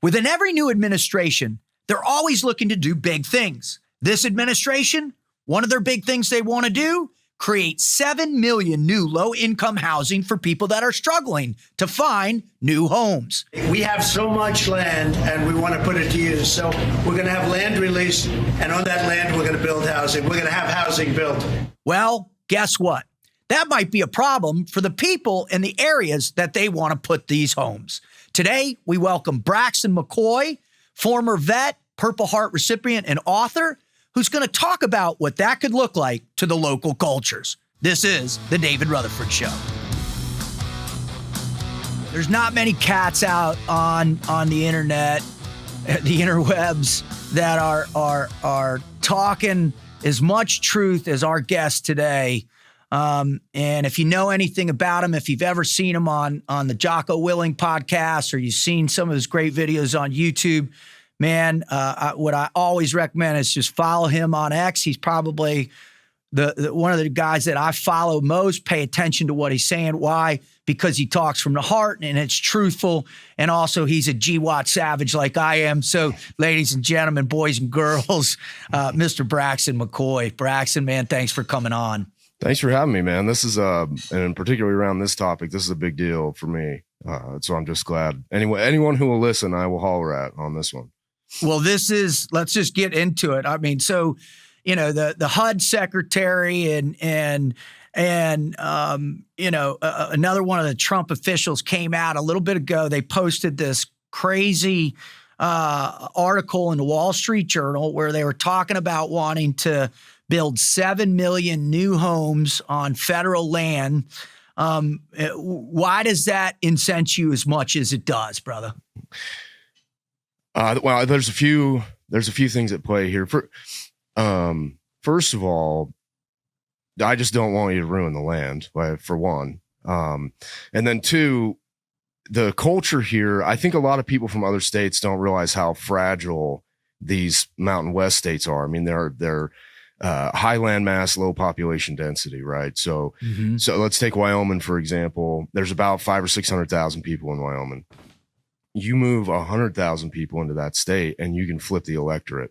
Within every new administration, they're always looking to do big things. This administration, one of their big things they want to do, create 7 million new low-income housing for people that are struggling to find new homes. We have so much land and we want to put it to use. So we're going to have land released, and on that land, we're going to build housing. We're going to have housing built. Well, guess what? That might be a problem for the people in the areas that they want to put these homes. Today, we welcome Braxton McCoy, former vet, Purple Heart recipient, and author, who's going to talk about what that could look like to the local cultures. This is the David Rutherford Show. There's not many cats out on the internet, the interwebs, that are talking as much truth as our guest today. And if you know anything about him, if you've ever seen him on the Jocko Willing podcast, or you've seen some of his great videos on YouTube, man, what I always recommend is just follow him on X. He's probably the one of the guys that I follow most. Pay attention to what he's saying. Why? Because he talks from the heart and it's truthful. And also he's a GWAT savage like I am. So ladies and gentlemen, boys and girls, Mr. Braxton McCoy. Braxton, man, thanks for coming on. Thanks for having me, man. This is, and particularly around this topic, this is a big deal for me. So I'm just glad. Anyone who will listen, I will holler at on this one. Well, let's just get into it. I mean, so, you know, the HUD secretary and you know, another one of the Trump officials came out a little bit ago. They posted this crazy article in the Wall Street Journal where they were talking about wanting to build 7 million new homes on federal land. Why does that incense you as much as it does, brother? Well, there's a few things at play here. First of all, I just don't want you to ruin the land, for one. And then two, the culture here, I think a lot of people from other states don't realize how fragile these Mountain West states are. I mean, they're high land mass, low population density, right? So, So let's take Wyoming, for example. There's about 500,000 or 600,000 people in Wyoming. You move 100,000 people into that state and you can flip the electorate.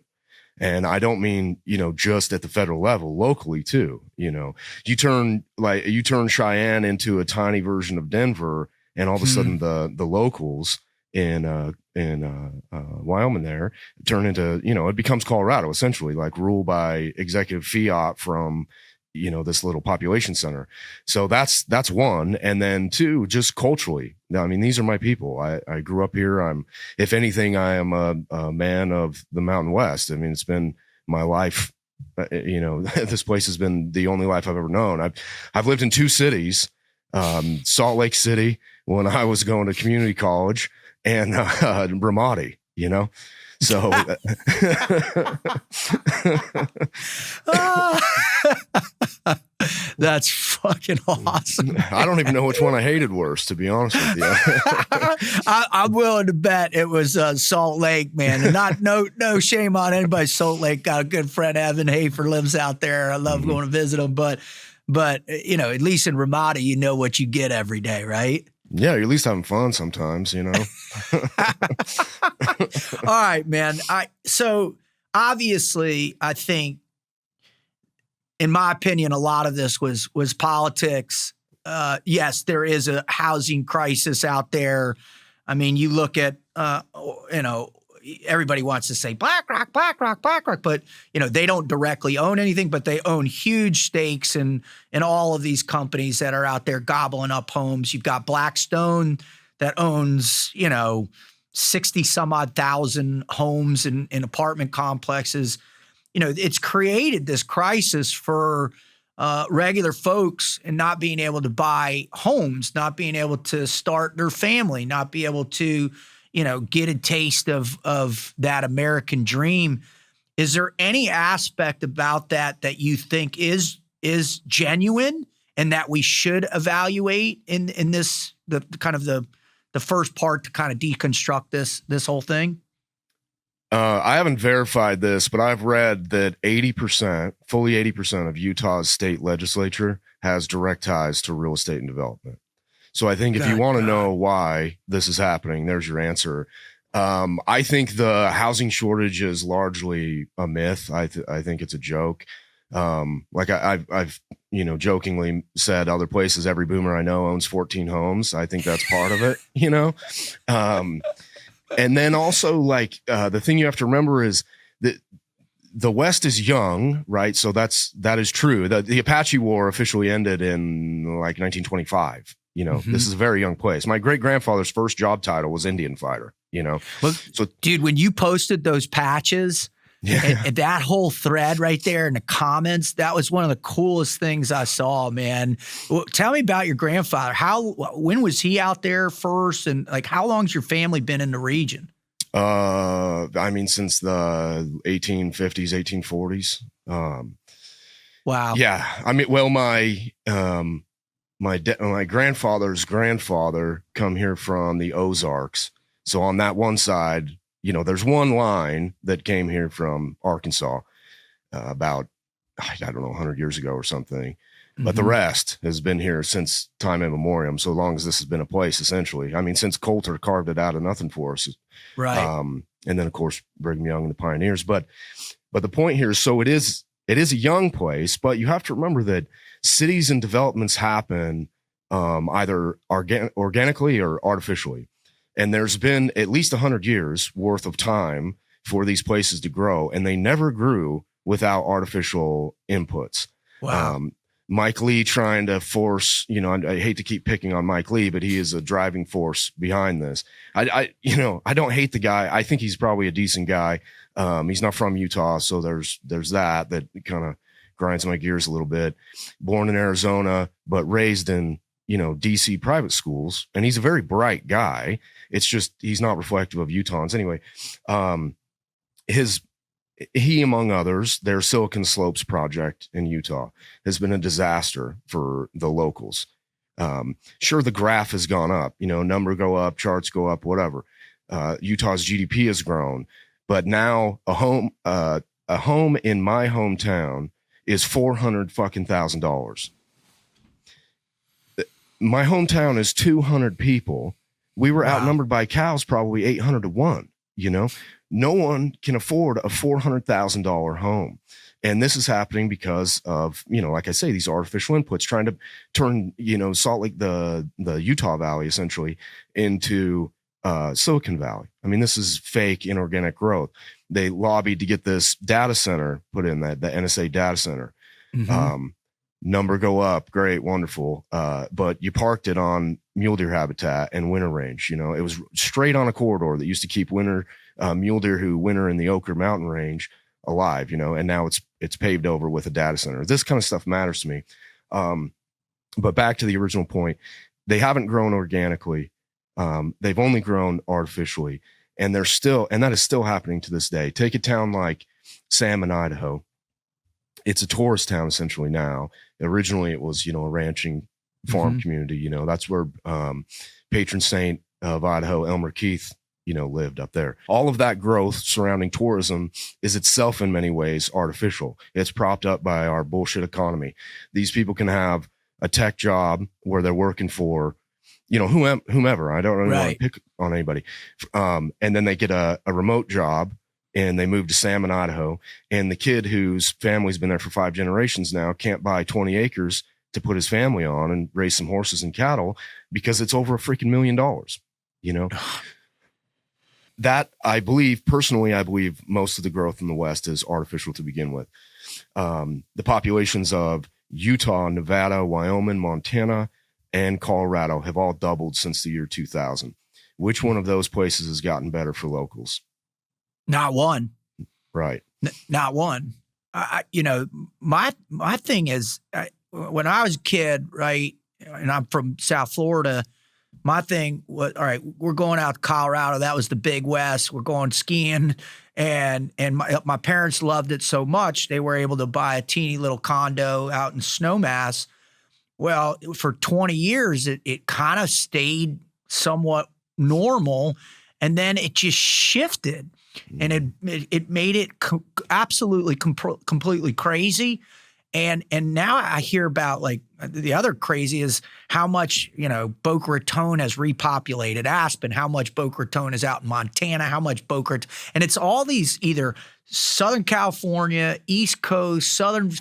And I don't mean, you know, just at the federal level, locally too. You know, you turn Cheyenne into a tiny version of Denver, and all of a sudden the locals in Wyoming there turn into, you know, it becomes Colorado essentially, like ruled by executive fiat from, you know, this little population center. So that's one. And then two, just culturally, I mean, these are my people. I grew up here. If anything, I am a man of the Mountain West. I mean, it's been my life. You know, this place has been the only life I've ever known. I've lived in two cities, Salt Lake City when I was going to community college, and Ramadi, you know. So that's fucking awesome. I don't even know which one I hated worse, to be honest with you. I'm willing to bet it was Salt Lake, man. And no shame on anybody. Salt Lake, got a good friend, Evan Hafer, lives out there. I love going to visit him, but you know, at least in Ramadi, you know what you get every day, right? Yeah, you're at least having fun sometimes, you know. All right, man. So obviously, I think, in my opinion, a lot of this was politics. Yes, there is a housing crisis out there. I mean, you look at, you know, everybody wants to say BlackRock, but, you know, they don't directly own anything, but they own huge stakes in all of these companies that are out there gobbling up homes. You've got Blackstone that owns, you know, 60 some odd thousand homes in apartment complexes. You know, it's created this crisis for regular folks and not being able to buy homes, not being able to start their family, not be able to, you know, get a taste of that American dream. Is there any aspect about that you think is genuine and that we should evaluate in this, the kind of the first part to kind of deconstruct this whole thing? I haven't verified this, but I've read that fully 80% of Utah's state legislature has direct ties to real estate and development. So I think if you want to know why this is happening, there's your answer. I think the housing shortage is largely a myth. I think it's a joke. Like I've jokingly said other places, every boomer I know owns 14 homes. I think that's part of it, and then also like the thing you have to remember is that the West is young, right? So that is true. The Apache War officially ended in like 1925. This is a very young place. My great grandfather's first job title was Indian fighter. Well, So dude, when you posted those patches and that whole thread right there in the comments, that was one of the coolest things I saw, man. Well, tell me about your grandfather. When was he out there first? And like, how long's your family been in the region? I mean, since the 1850s, 1840s. Wow. Yeah. I mean, well, my grandfather's grandfather come here from the Ozarks. So on that one side, there's one line that came here from Arkansas about, I don't know, 100 years ago or something. But the rest has been here since time immemorial, so long as this has been a place, essentially. I mean, since Coulter carved it out of nothing for us. Right. And then, of course, Brigham Young and the pioneers. But the point here is, so it is a young place, but you have to remember that cities and developments happen either organically or artificially. And there's been at least 100 years worth of time for these places to grow, and they never grew without artificial inputs. Wow. Mike Lee trying to force, I hate to keep picking on Mike Lee, but he is a driving force behind this. I don't hate the guy. I think he's probably a decent guy. He's not from Utah, so there's that kind of grinds my gears a little bit. Born in Arizona, but raised in, DC private schools. And he's a very bright guy. It's just, he's not reflective of Utahns. Anyway, he, among others, their Silicon Slopes project in Utah has been a disaster for the locals. Sure, the graph has gone up, number go up, charts go up, whatever. Utah's GDP has grown, but now a home in my hometown is $400,000. My hometown is 200 people. We were outnumbered by cows, probably 800 to 1, No one can afford a $400,000 home. And this is happening because of, like I say, these artificial inputs trying to turn, Salt Lake, the Utah Valley, essentially, into Silicon Valley. I mean, this is fake inorganic growth. They lobbied to get this data center put in, the NSA data center. Number go up. Great. Wonderful. But you parked it on mule deer habitat and winter range. It was straight on a corridor that used to keep mule deer who winter in the Oquirrh Mountain Range alive, and now it's paved over with a data center. This kind of stuff matters to me. But back to the original point, they haven't grown organically. They've only grown artificially, and that is still happening to this day. Take a town like Salmon, Idaho. It's a tourist town essentially now. Originally it was, a ranching farm community, that's where patron saint of Idaho, Elmer Keith, lived up there. All of that growth surrounding tourism is itself in many ways artificial. It's propped up by our bullshit economy. These people can have a tech job where they're working for, whomever. I don't really want to pick on anybody. And then they get a remote job and they move to Salmon, Idaho. And the kid whose family's been there for 5 generations now can't buy 20 acres to put his family on and raise some horses and cattle because it's over a freaking $1 million, That I believe most of the growth in the West is artificial to begin with. The populations of Utah, Nevada, Wyoming, Montana, and Colorado have all doubled since the year 2000. Which one of those places has gotten better for locals? Not one. Right. Not one. My thing is, when I was a kid, right, and I'm from South Florida, my thing was, all right, we're going out to Colorado. That was the big West. We're going skiing. And my parents loved it so much, they were able to buy a teeny little condo out in Snowmass. Well, for 20 years, it kind of stayed somewhat normal. And then it just shifted. And it made it absolutely completely crazy. And now I hear about like the other crazy is how much, Boca Raton has repopulated Aspen, how much Boca Raton is out in Montana, how much Boca Raton, and it's all these either Southern California, East Coast, Southern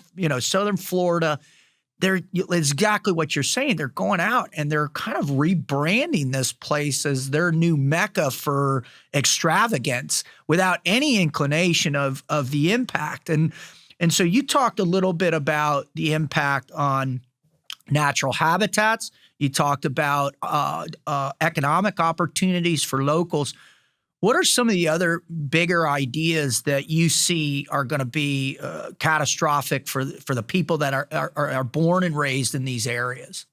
Florida. They're exactly what you're saying. They're going out and they're kind of rebranding this place as their new mecca for extravagance without any inclination of the impact. And so you talked a little bit about the impact on natural habitats. You talked about economic opportunities for locals. What are some of the other bigger ideas that you see are going to be catastrophic for the people that are born and raised in these areas?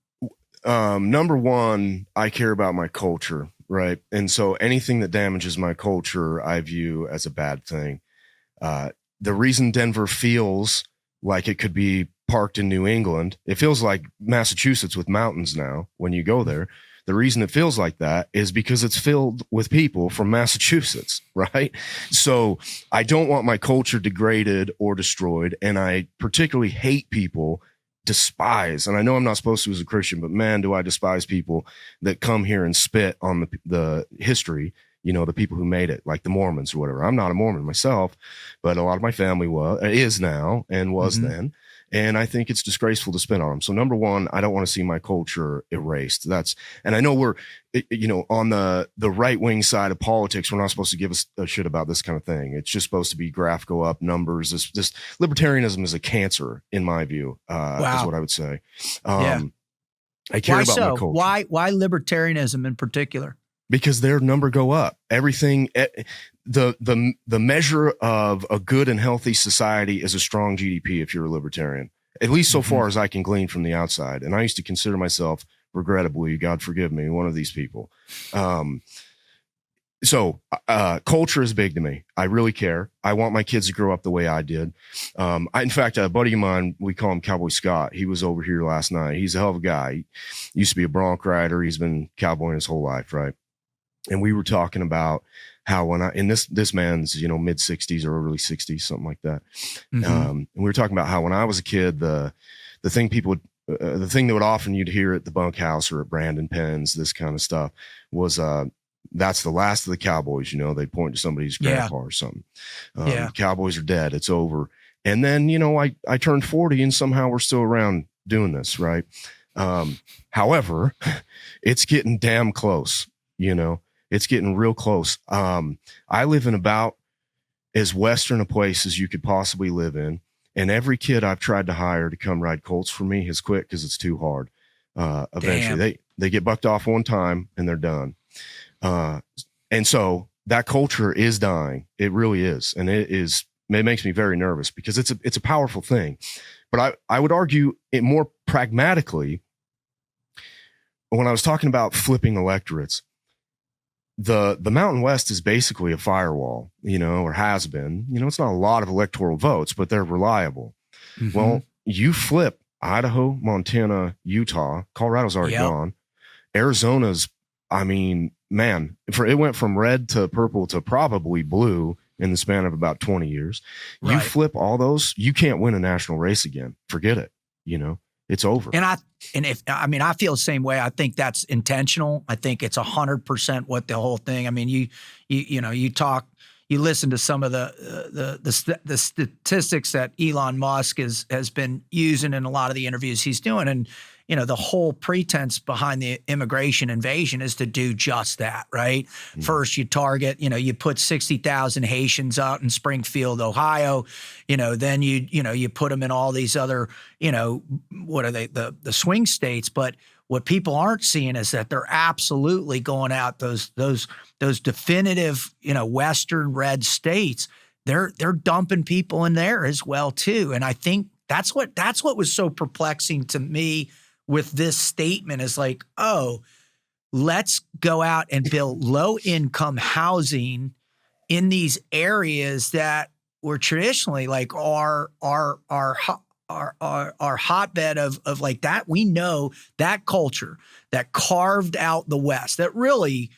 Number one, I care about my culture, right? And so anything that damages my culture, I view as a bad thing. The reason Denver feels like it could be parked in New England, it feels like Massachusetts with mountains now when you go there. The reason it feels like that is because it's filled with people from Massachusetts, right? So I don't want my culture degraded or destroyed. And I particularly hate people, despise, and I know I'm not supposed to as a Christian, but man, do I despise people that come here and spit on the history, the people who made it, like the Mormons or whatever. I'm not a Mormon myself, but a lot of my family is now and was then. And I think it's disgraceful to spin on them. So number one, I don't want to see my culture erased. And I know we're, on the right wing side of politics, we're not supposed to give a shit about this kind of thing. It's just supposed to be graph go up numbers. This libertarianism is a cancer in my view, is what I would say. I care about my culture. Why libertarianism in particular? Because their number go up. Everything, the measure of a good and healthy society is a strong GDP if you're a libertarian, at least so far as I can glean from the outside. And I used to consider myself, regrettably, God forgive me, one of these people. So culture is big to me. I really care. I want my kids to grow up the way I did. In fact, a buddy of mine, we call him Cowboy Scott. He was over here last night. He's a hell of a guy. He used to be a bronc rider. He's been cowboying his whole life, right? And we were talking about how this man's, mid 60s or early 60s, something like that. And we were talking about how when I was a kid, the thing that would often you'd hear at the bunkhouse or at Brandon Penn's, this kind of stuff was, that's the last of the cowboys, they'd point to somebody's grandpa or something. Cowboys are dead. It's over. And then, I turned 40 and somehow we're still around doing this. Right. However, it's getting damn close, It's getting real close. I live in about as Western a place as you could possibly live in. And every kid I've tried to hire to come ride colts for me has quit because it's too hard. Eventually they get bucked off one time and they're done. And so that culture is dying. It really is. And it makes me very nervous because it's a powerful thing. But I would argue it more pragmatically when I was talking about flipping electorates. The Mountain West is basically a firewall, or has been. It's not a lot of electoral votes, but they're reliable. Well, you flip Idaho, Montana, Utah, Colorado's already gone. Arizona's, it went from red to purple to probably blue in the span of about 20 years. Right. You flip all those, you can't win a national race again. Forget it. It's over. I feel the same way. I think that's intentional. I think it's 100% what the whole thing. You listen to some of the statistics that Elon Musk has been using in a lot of the interviews he's doing. And, the whole pretense behind the immigration invasion is to do just that, right? First, you target, you put 60,000 Haitians out in Springfield, Ohio, then you put them in all these other, what are they, the swing states. But what people aren't seeing is that they're absolutely going out those definitive, Western red states. They're dumping people in there as well too. And I think that's what was so perplexing to me with this statement is like, oh, let's go out and build low income housing in these areas that were traditionally like our hotbed of like that. We know that culture that carved out the West that really,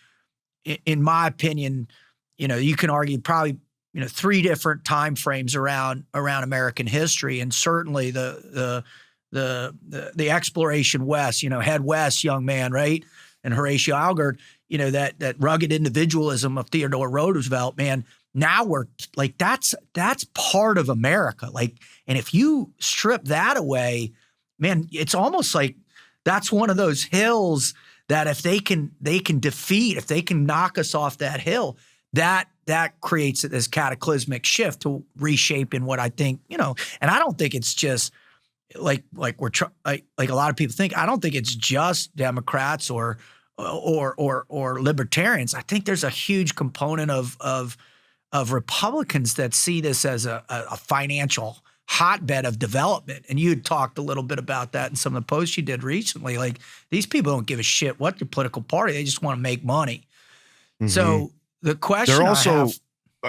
in my opinion, you can argue probably three different time frames around American history, and certainly the exploration west, head west, young man, right? And Horatio Alger, that rugged individualism of Theodore Roosevelt, man. Now we're like, that's part of America. Like, and if you strip that away, man, it's almost like that's one of those hills that if they can defeat, if they can knock us off that hill, that creates this cataclysmic shift to reshaping what I think, and I don't think it's just like a lot of people think. I don't think it's just Democrats or libertarians. I think there's a huge component of Republicans that see this as a financial hotbed of development. And you had talked a little bit about that in some of the posts you did recently. Like, these people don't give a shit what the political party, they just want to make money. Mm-hmm. So the question they're also,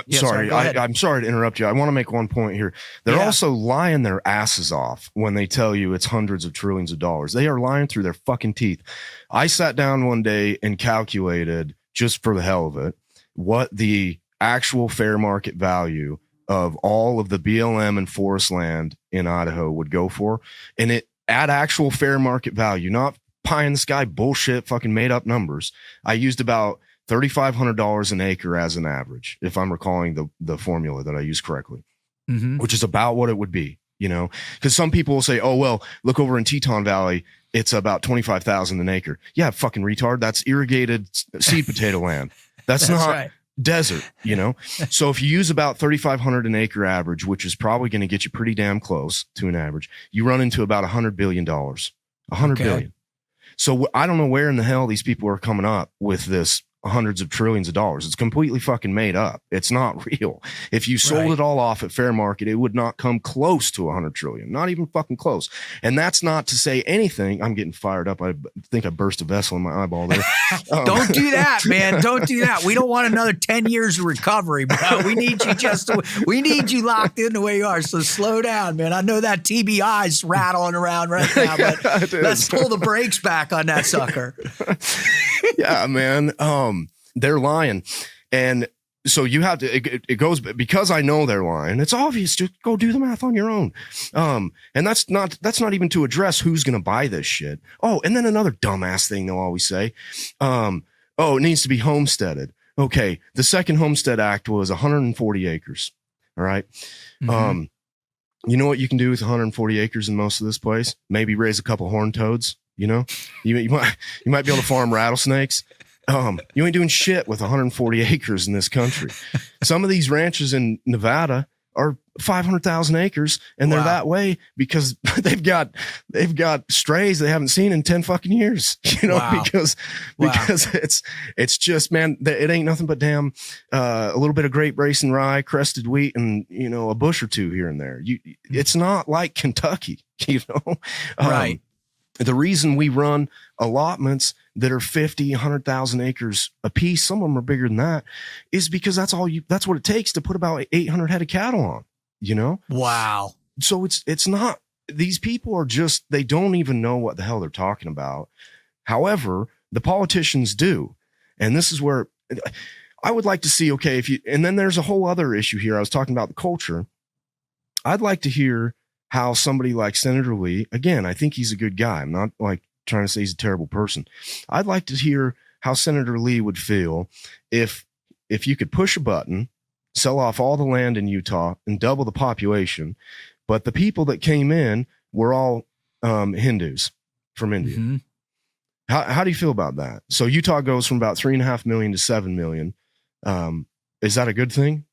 sorry, I'm sorry to interrupt you. I want to make one point here. They're also lying their asses off when they tell you it's hundreds of trillions of dollars. They are lying through their fucking teeth. I sat down one day and calculated, just for the hell of it, what the actual fair market value of all of the BLM and forest land in Idaho would go for. And it, at actual fair market value, not pie in the sky bullshit, fucking made up numbers, I used about $3,500 an acre as an average, if I'm recalling the formula that I used correctly, which is about what it would be, because some people will say, oh, well, look over in Teton Valley, it's about 25,000 an acre. Yeah, fucking retard. That's irrigated seed potato land. That's not right. Desert, So if you use about 3,500 an acre average, which is probably going to get you pretty damn close to an average, you run into about $100 billion, $100 billion. So I don't know where in the hell these people are coming up with this hundreds of trillions of dollars. It's completely fucking made up. It's not real. If you sold it all off at fair market, it would not come close to 100 trillion, not even fucking close. And that's not to say anything. I'm getting fired up. I think I burst a vessel in my eyeball there. Don't do that, man. Don't do that. We don't want another 10 years of recovery, bro. We need you we need you locked in the way you are. So slow down, man. I know that TBI's rattling around right now, but let's pull the brakes back on that sucker. Yeah, man. They're lying. And so you have to, it goes, because I know they're lying. It's obvious. Just go do the math on your own. And that's not even to address who's going to buy this shit. Oh, and then another dumbass thing they'll always say, oh, it needs to be homesteaded. Okay. The second Homestead Act was 140 acres. All right. You know what you can do with 140 acres in most of this place? Maybe raise a couple horned toads. You might be able to farm rattlesnakes. You ain't doing shit with 140 acres in this country. Some of these ranches in Nevada are 500,000 acres, and they're that way because they've got strays they haven't seen in 10 fucking years. Because it's just, man, it ain't nothing but damn a little bit of grape race and rye, crested wheat, and a bush or two here and there. It's not like Kentucky, right. The reason we run allotments that are 50, 100,000 acres a piece, some of them are bigger than that, is because that's what it takes to put about 800 head of cattle on, Wow. So it's not, these people are just, they don't even know what the hell they're talking about. However, the politicians do. And this is where I would like to see, okay, and then there's a whole other issue here. I was talking about the culture. I'd like to hear how somebody like Senator Lee, again, I think he's a good guy. I'm not like trying to say he's a terrible person. I'd like to hear how Senator Lee would feel if you could push a button, sell off all the land in Utah and double the population, but the people that came in were all Hindus from India. Mm-hmm. How do you feel about that? So Utah goes from about 3.5 million to 7 million. Is that a good thing?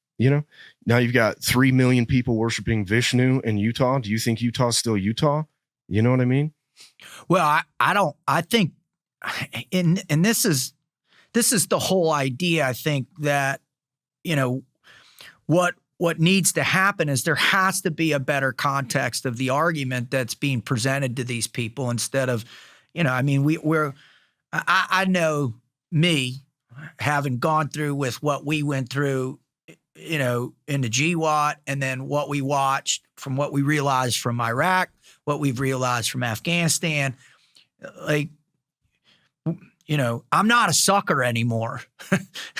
Now you've got 3 million people worshiping Vishnu in Utah. Do you think Utah's still Utah? You know what I mean? Well, I think, and this is the whole idea. I think that, what needs to happen is there has to be a better context of the argument that's being presented to these people instead of, I know me having gone through with what we went through, in the GWAT, and then what we watched from what we realized from Iraq, what we've realized from Afghanistan. Like, I'm not a sucker anymore.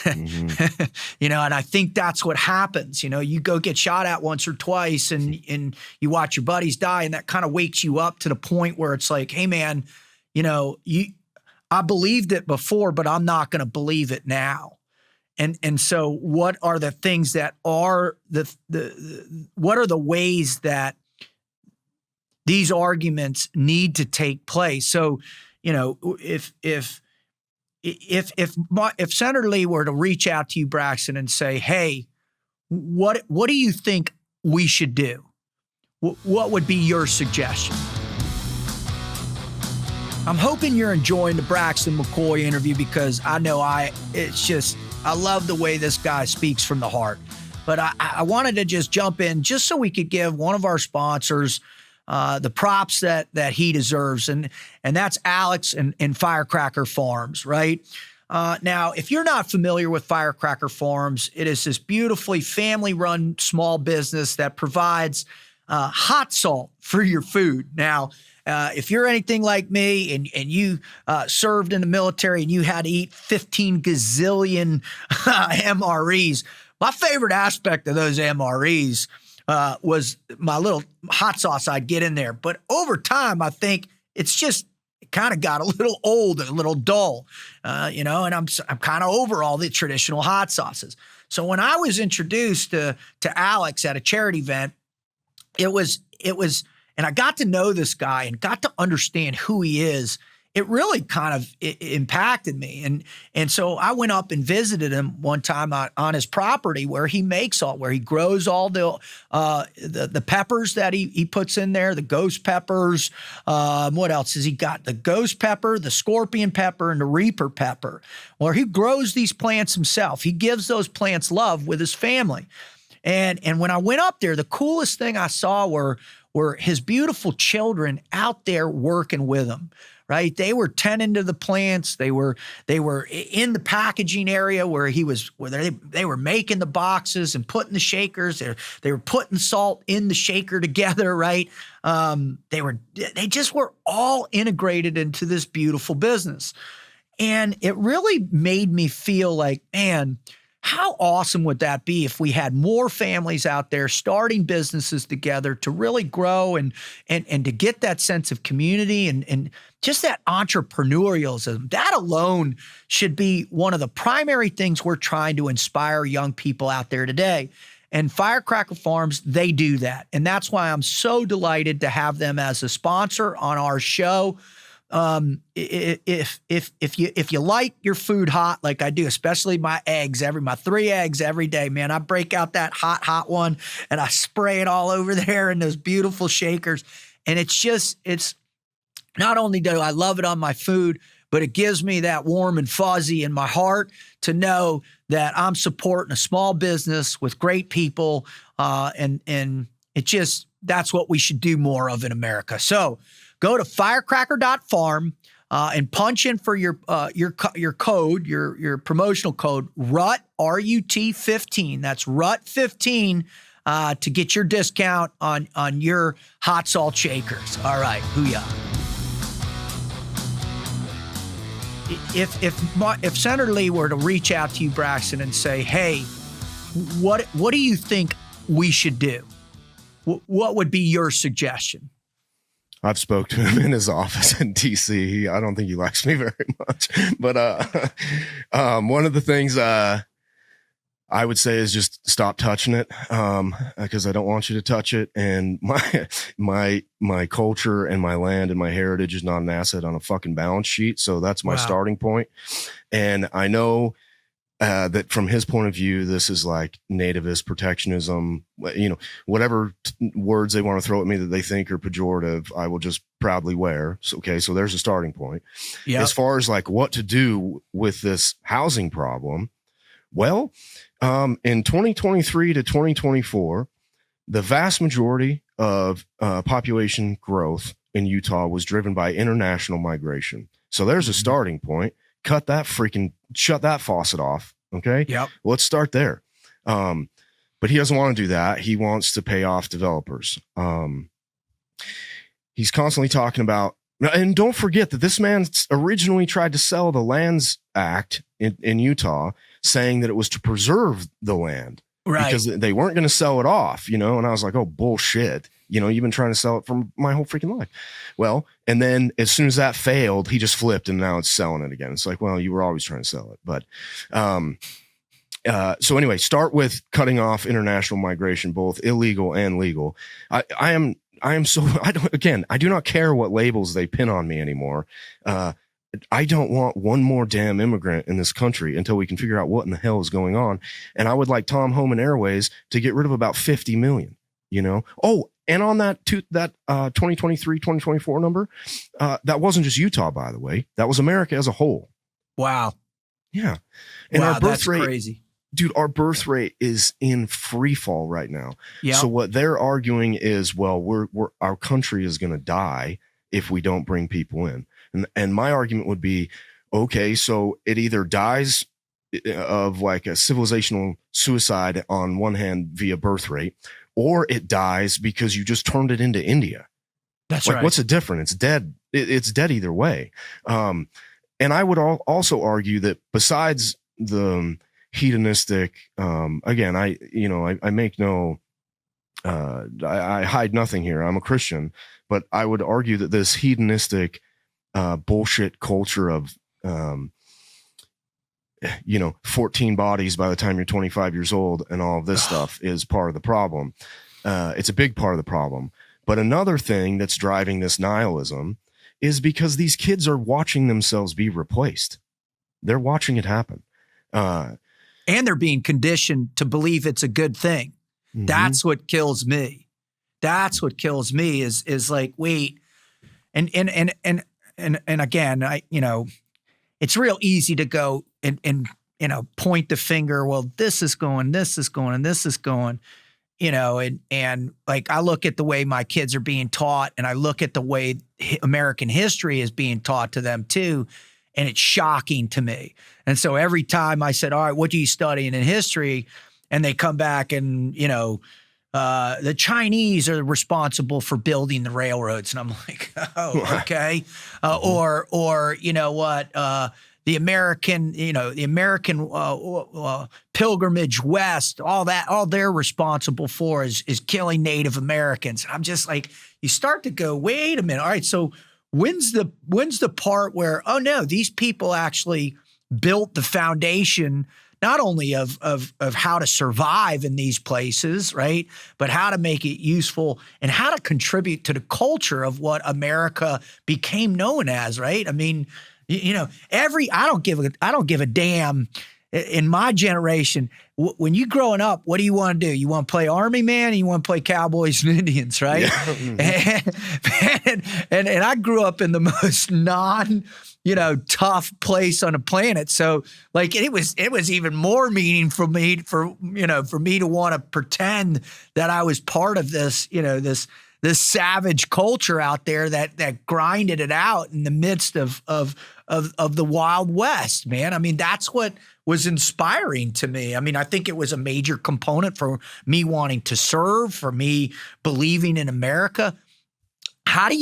And I think that's what happens. You go get shot at once or twice and you watch your buddies die, and that kind of wakes you up to the point where it's like, hey man, I believed it before, but I'm not going to believe it now. And so what are the things that are what are the ways that these arguments need to take place? So, if Senator Lee were to reach out to you, Braxton, and say, hey, what do you think we should do? What would be your suggestion? I'm hoping you're enjoying the Braxton McCoy interview, because I know I love the way this guy speaks from the heart. But I wanted to just jump in just so we could give one of our sponsors the props that he deserves. And that's Alex and Firecracker Farms, right? Now, if you're not familiar with Firecracker Farms, it is this beautifully family-run small business that provides hot salt for your food. Now, if you're anything like me and you served in the military and you had to eat 15 gazillion MREs, my favorite aspect of those MREs was my little hot sauce I'd get in there. But over time, I think it kind of got a little old and a little dull, and I'm kind of over all the traditional hot sauces. So when I was introduced to Alex at a charity event, it was, and I got to know this guy and got to understand who he is. It really kind of impacted me. And so I went up and visited him one time on his property where he makes where he grows all the peppers that he puts in there, the ghost peppers. What else has he got? The ghost pepper, the scorpion pepper, and the reaper pepper. Well, he grows these plants himself. He gives those plants love with his family. And when I went up there, the coolest thing I saw were his beautiful children out there working with him. Right, they were tending to the plants. They were in the packaging area where they were making the boxes and putting the shakers. They were putting salt in the shaker together. Right, they just were all integrated into this beautiful business, and it really made me feel like, man, how awesome would that be if we had more families out there starting businesses together to really grow and to get that sense of community and just that entrepreneurialism. That alone should be one of the primary things we're trying to inspire young people out there today. And Firecracker Farms, they do that. And that's why I'm so delighted to have them as a sponsor on our show. If you like your food hot, like I do, especially my eggs, my 3 eggs every day, man, I break out that hot one and I spray it all over there in those beautiful shakers. And it's not only do I love it on my food, but it gives me that warm and fuzzy in my heart to know that I'm supporting a small business with great people. And that's what we should do more of in America. So go to firecracker.farm and punch in for your code, your promotional code, RUT, RUT15. That's RUT15 to get your discount on your hot salt shakers. All right, hoo-yah. If Senator Lee were to reach out to you, Braxton, and say, hey, what do you think we should do? What would be your suggestion? I've spoke to him in his office in DC. I don't think he likes me very much, but one of the things I would say is just stop touching it, because I don't want you to touch it. And my culture and my land and my heritage is not an asset on a fucking balance sheet. So that's my starting point. And I know that from his point of view, this is like nativist protectionism, whatever words they want to throw at me that they think are pejorative, I will just proudly wear. So, okay. So there's a starting point. Yep. As far as like what to do with this housing problem. Well, in 2023 to 2024, the vast majority of population growth in Utah was driven by international migration. So there's a starting point. Shut that faucet off. Okay. Yep. Let's start there. But he doesn't want to do that. He wants to pay off developers. He's constantly talking about And don't forget that this man originally tried to sell the Lands Act in Utah, saying that it was to preserve the land, right? Because they weren't going to sell it off, And I was like, oh, bullshit. You've been trying to sell it for my whole freaking life. Well, and then as soon as that failed, he just flipped and now it's selling it again. It's like, well, you were always trying to sell it. But so anyway, start with cutting off international migration, both illegal and legal. I do not care what labels they pin on me anymore. I don't want one more damn immigrant in this country until we can figure out what in the hell is going on. And I would like Tom Homan Airways to get rid of about 50 million, Oh, and on that 2023, 2024 number, that wasn't just Utah, by the way. That was America as a whole. Wow. Yeah. And our birth rate, crazy. Dude, our birth rate is in free fall right now. Yeah. So what they're arguing is, well, our country is going to die if we don't bring people in. And my argument would be, okay, so it either dies of like a civilizational suicide on one hand via birth rate, or it dies because you just turned it into India. That's like, right. What's the difference? It's dead. It's dead either way. And I would also argue that besides the hedonistic, again, I make no, I hide nothing here. I'm a Christian, but I would argue that this hedonistic bullshit culture of 14 bodies by the time you're 25 years old and all of this stuff is part of the problem. It's a big part of the problem. But another thing that's driving this nihilism is because these kids are watching themselves be replaced. They're watching it happen. And they're being conditioned to believe it's a good thing. Mm-hmm. That's what kills me. That's what kills me is like, wait, and again, it's real easy to go and point the finger. Well, this is going, and this is going, and like I look at the way my kids are being taught, and I look at the way American history is being taught to them too, and it's shocking to me. And so every time I said, all right, what are you studying in history? And they come back and, the Chinese are responsible for building the railroads. And I'm like, oh, okay. Or you know what, the American pilgrimage west, all they're responsible for is killing Native Americans. And I'm just like, you start to go, wait a minute. All right. So when's the part where, oh no, these people actually built the foundation, not only of how to survive in these places, right, but how to make it useful and how to contribute to the culture of what America became known as, right? I mean, I don't give a damn. In my generation, when you growing up, what do you want to do? You want to play Army Man, and you want to play Cowboys and Indians, right? Yeah. And I grew up in the most tough place on the planet. So like it was even more meaning for me to want to pretend that I was part of this, this savage culture out there that grinded it out in the midst of the Wild West, man. I mean, that's what was inspiring to me. I mean, I think it was a major component for me wanting to serve, for me believing in America. How do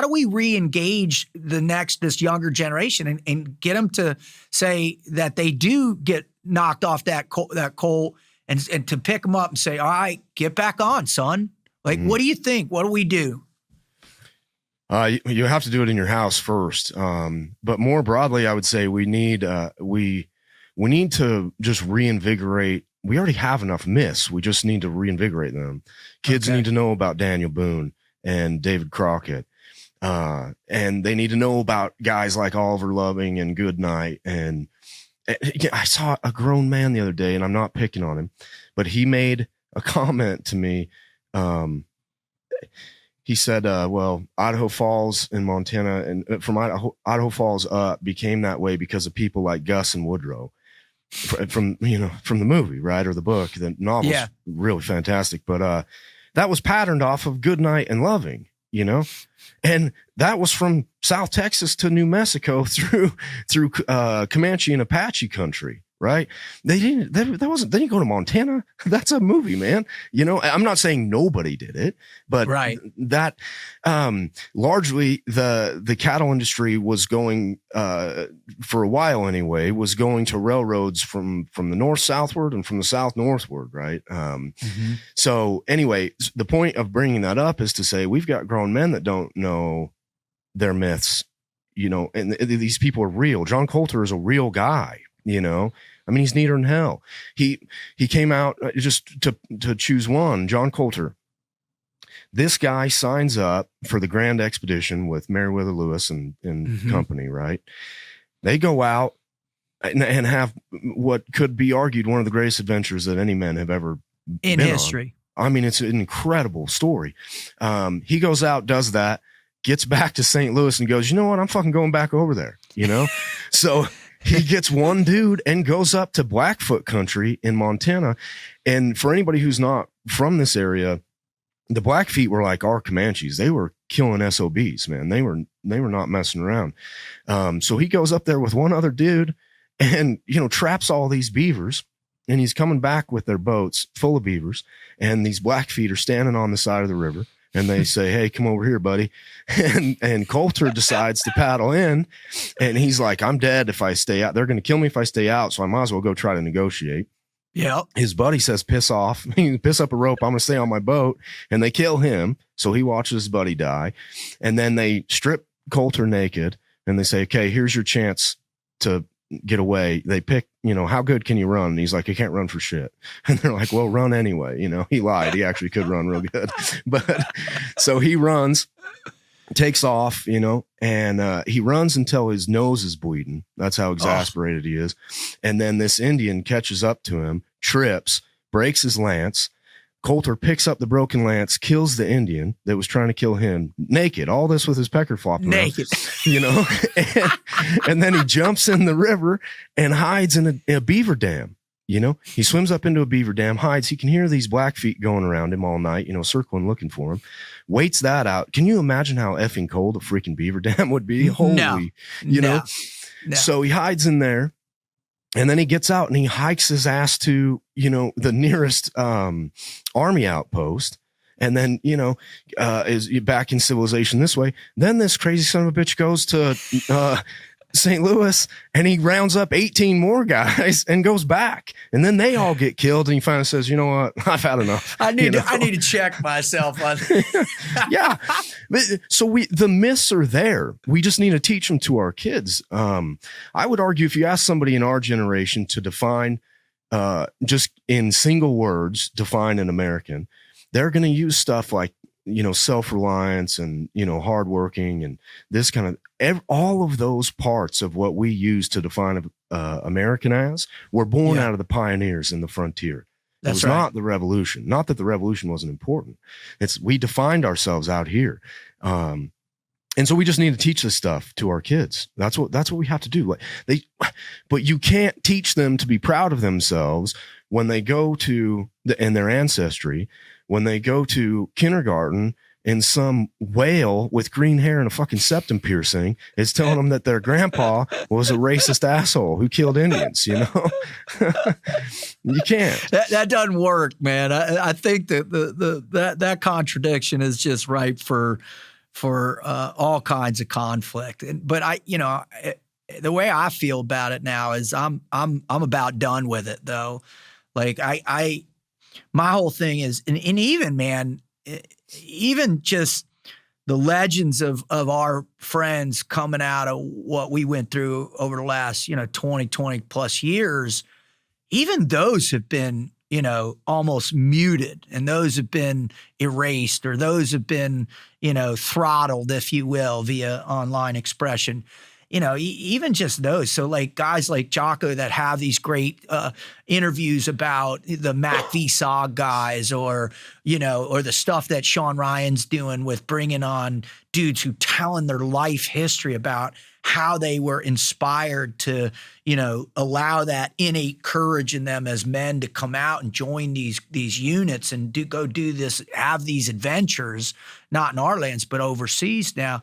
we re-engage this younger generation and get them to say that they do get knocked off that coal and to pick them up and say, all right, get back on, son. Like, What do you think? What do we do? You have to do it in your house first. But more broadly, I would say we need to just reinvigorate. We already have enough myths. We just need to reinvigorate them. Kids need to know about Daniel Boone and David Crockett. And they need to know about guys like Oliver Loving and Goodnight. And I saw a grown man the other day, and I'm not picking on him, but he made a comment to me. He said, well, Idaho Falls in Montana and from Idaho Falls became that way because of people like Gus and Woodrow from the movie, right? Or the book. The novel's really fantastic. But that was patterned off of Goodnight and Loving, and that was from South Texas to New Mexico through Comanche and Apache country, right? They didn't go to Montana. That's a movie, man. You know, I'm not saying nobody did it, but Right. that largely the cattle industry was going for a while anyway, was going to railroads from the north southward and from the south northward, right? So anyway, the point of bringing that up is to say we've got grown men that don't know their myths, you know, and these people are real. John Coulter is a real guy, you know. I mean, he's neater than hell. He came out just to choose one, John Coulter. This guy signs up for the Grand Expedition with Meriwether Lewis and company, right? They go out and have what could be argued one of the greatest adventures that any men have ever in been history. on. I mean, it's an incredible story. He goes out, does that, gets back to St. Louis and goes, you know what? I'm fucking going back over there, you know? So he gets one dude and goes up to Blackfoot country in Montana. And for anybody who's not from this area, the Blackfeet were like our Comanches. They were killing SOBs, man. They were not messing around. So he goes up there with one other dude and, you know, traps all these beavers, and he's coming back with their boats full of beavers. And these Blackfeet are standing on the side of the river. And they say, hey, come over here, buddy. And Coulter decides to paddle in. And he's like, I'm dead if I stay out. They're going to kill me if I stay out. So I might as well go try to negotiate. Yeah. His buddy says, piss off. Piss up a rope. I'm going to stay on my boat. And they kill him. So he watches his buddy die. And then they strip Coulter naked. And they say, okay, here's your chance to get away. They pick, you know, how good can you run? And he's like, I can't run for shit. And they're like, well, run anyway. You know, he lied. He actually could run real good. But so he runs, takes off, you know, and he runs until his nose is bleeding. That's how exasperated he is. And then this Indian catches up to him, trips, breaks his lance. Coulter picks up the broken lance, kills the Indian that was trying to kill him naked. All this with his pecker flopping naked, you know, and then he jumps in the river and hides in a beaver dam. You know, he swims up into a beaver dam, hides. He can hear these Blackfeet going around him all night, you know, circling, looking for him. Waits that out. Can you imagine how effing cold a freaking beaver dam would be? Holy, you know. So he hides in there. And then he gets out and he hikes his ass to, you know, the nearest army outpost. And then, you know, is back in civilization this way. Then this crazy son of a bitch goes to St. Louis and he rounds up 18 more guys and goes back. And then they all get killed. And he finally says, you know what? I've had enough. I need to check myself on. Yeah. So the myths are there. We just need to teach them to our kids. I would argue if you ask somebody in our generation to define, just in single words, define an American, they're going to use stuff like, you know, self-reliance and, you know, hardworking and this kind of, all of those parts of what we use to define American as were born out of the pioneers in the frontier. It was not the revolution. Not that the revolution wasn't important. We defined ourselves out here. And so we just need to teach this stuff to our kids. That's what we have to do. But you can't teach them to be proud of themselves when they go to and their ancestry, when they go to kindergarten and some whale with green hair and a fucking septum piercing is telling them that their grandpa was a racist asshole who killed Indians, you know? You can't. That doesn't work, man. I think that that contradiction is just ripe for all kinds of conflict. But the way I feel about it now is I'm about done with it though. Like my whole thing is, and even, man, even just the legends of our friends coming out of what we went through over the last, 20 plus years, even those have been, almost muted, and those have been erased, or those have been, throttled, if you will, via online expression. Even just those. So like guys like Jocko that have these great interviews about the Mac V SOG guys, or the stuff that Sean Ryan's doing with bringing on dudes who telling their life history about how they were inspired to, allow that innate courage in them as men to come out and join these units and go do this, have these adventures, not in our lands, but overseas now.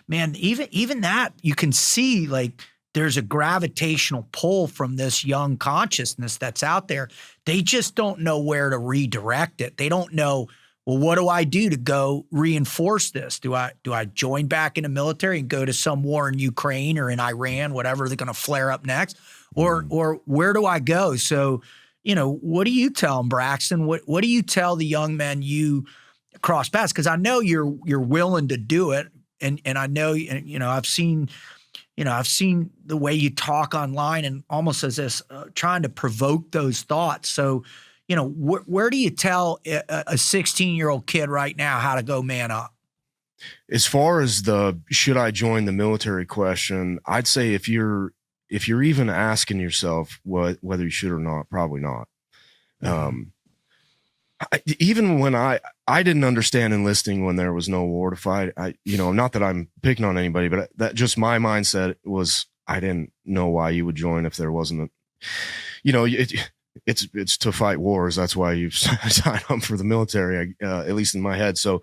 Man, even that, you can see like there's a gravitational pull from this young consciousness that's out there. They just don't know where to redirect it. They don't know, well, what do I do to go reinforce this? Do I join back in the military and go to some war in Ukraine or in Iran, whatever they're going to flare up next? Or where do I go? So, what do you tell them, Braxton? What do you tell the young men you cross paths? Because I know you're willing to do it. And I know, I've seen the way you talk online and almost as this trying to provoke those thoughts. So, where do you tell a 16-year-old kid right now how to go man up? As far as the should I join the military question, I'd say if you're even asking yourself whether you should or not, probably not. Even when I didn't understand enlisting when there was no war to fight. Not that I'm picking on anybody, but that just my mindset was I didn't know why you would join if there wasn't it's to fight wars. That's why you sign up for the military, at least in my head. So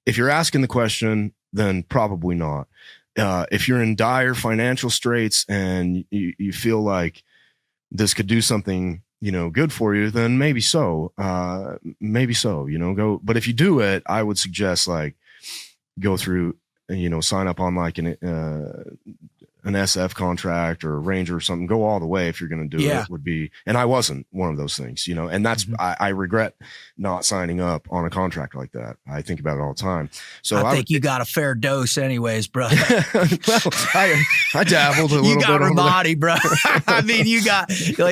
if you're asking the question, then probably not. If you're in dire financial straits and you feel like this could do something, good for you, then maybe so, go. But if you do it, I would suggest go through, sign up on an SF contract or a Ranger or something, go all the way. If you're going to do it would be, and I wasn't one of those things, and that's, I regret not signing up on a contract like that. I think about it all the time. So I think you got a fair dose anyways, brother. Well, I dabbled a little bit. You got Ramadi, bro. I mean, you got,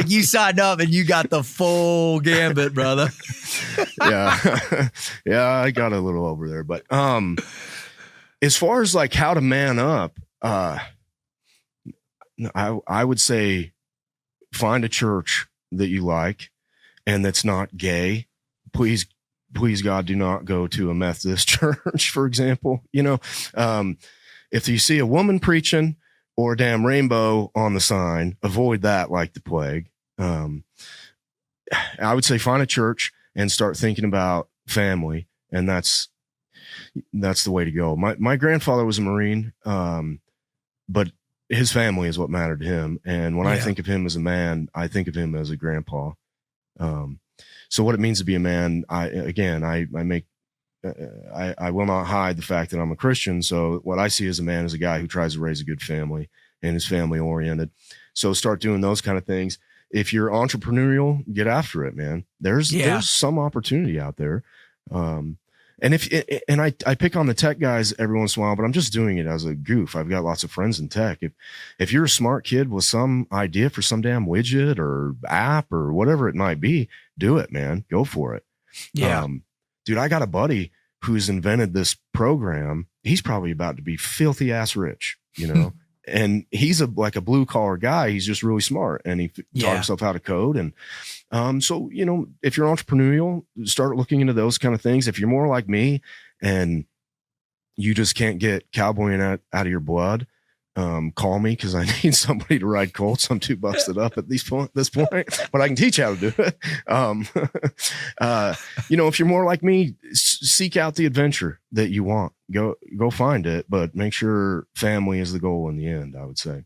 you signed up and you got the full gambit, brother. Yeah. Yeah. I got a little over there, but, as far as how to man up, I would say find a church that you like and that's not gay. Please, God, do not go to a Methodist church, for example. If you see a woman preaching or a damn rainbow on the sign, avoid that like the plague. I would say find a church and start thinking about family. And that's the way to go. My grandfather was a Marine, but his family is what mattered to him. And when I think of him as a man, I think of him as a grandpa. So what it means to be a man, I will not hide the fact that I'm a Christian. So what I see as a man is a guy who tries to raise a good family and is family oriented. So start doing those kind of things. If you're entrepreneurial, get after it, man. There's some opportunity out there. And I pick on the tech guys every once in a while, but I'm just doing it as a goof. I've got lots of friends in tech. If you're a smart kid with some idea for some damn widget or app or whatever it might be, do it, man. Go for it. Yeah. Dude, I got a buddy who's invented this program. He's probably about to be filthy ass rich, and he's a blue collar guy. He's just really smart and he taught himself how to code. And so, if you're entrepreneurial, start looking into those kind of things. If you're more like me and you just can't get cowboying out of your blood, call me because I need somebody to ride Colts. I'm too busted up at this point, but I can teach you how to do it. If you're more like me, seek out the adventure that you want. Go find it, but make sure family is the goal in the end, I would say.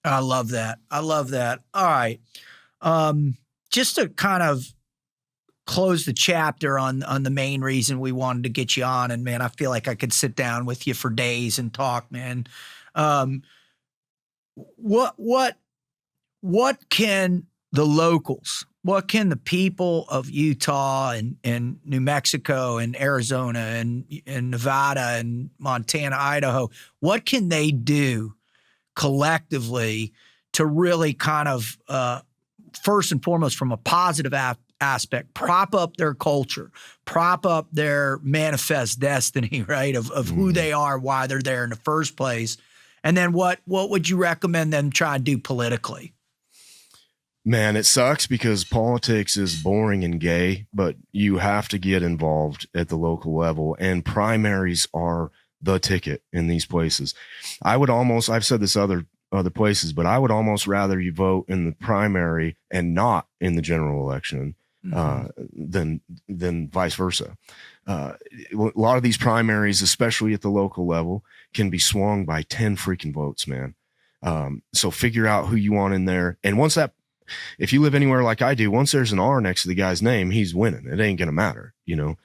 I love that. All right. Just to kind of close the chapter on the main reason we wanted to get you on, and man, I feel like I could sit down with you for days and talk, man. What can the locals, what can the people of Utah and New Mexico and Arizona and Nevada and Montana, Idaho, what can they do collectively to really kind of, first and foremost, from a positive aspect, prop up their culture, prop up their manifest destiny, right? Of who they are, why they're there in the first place. And then what would you recommend them try and do politically? Man, it sucks because politics is boring and gay, but you have to get involved at the local level, and primaries are the ticket in these places. I've said this other places, but I would almost rather you vote in the primary and not in the general election than vice versa. A lot of these primaries, especially at the local level, can be swung by 10 freaking votes, man. So figure out who you want in there. And if you live anywhere like I do, once there's an R next to the guy's name, he's winning. It ain't going to matter.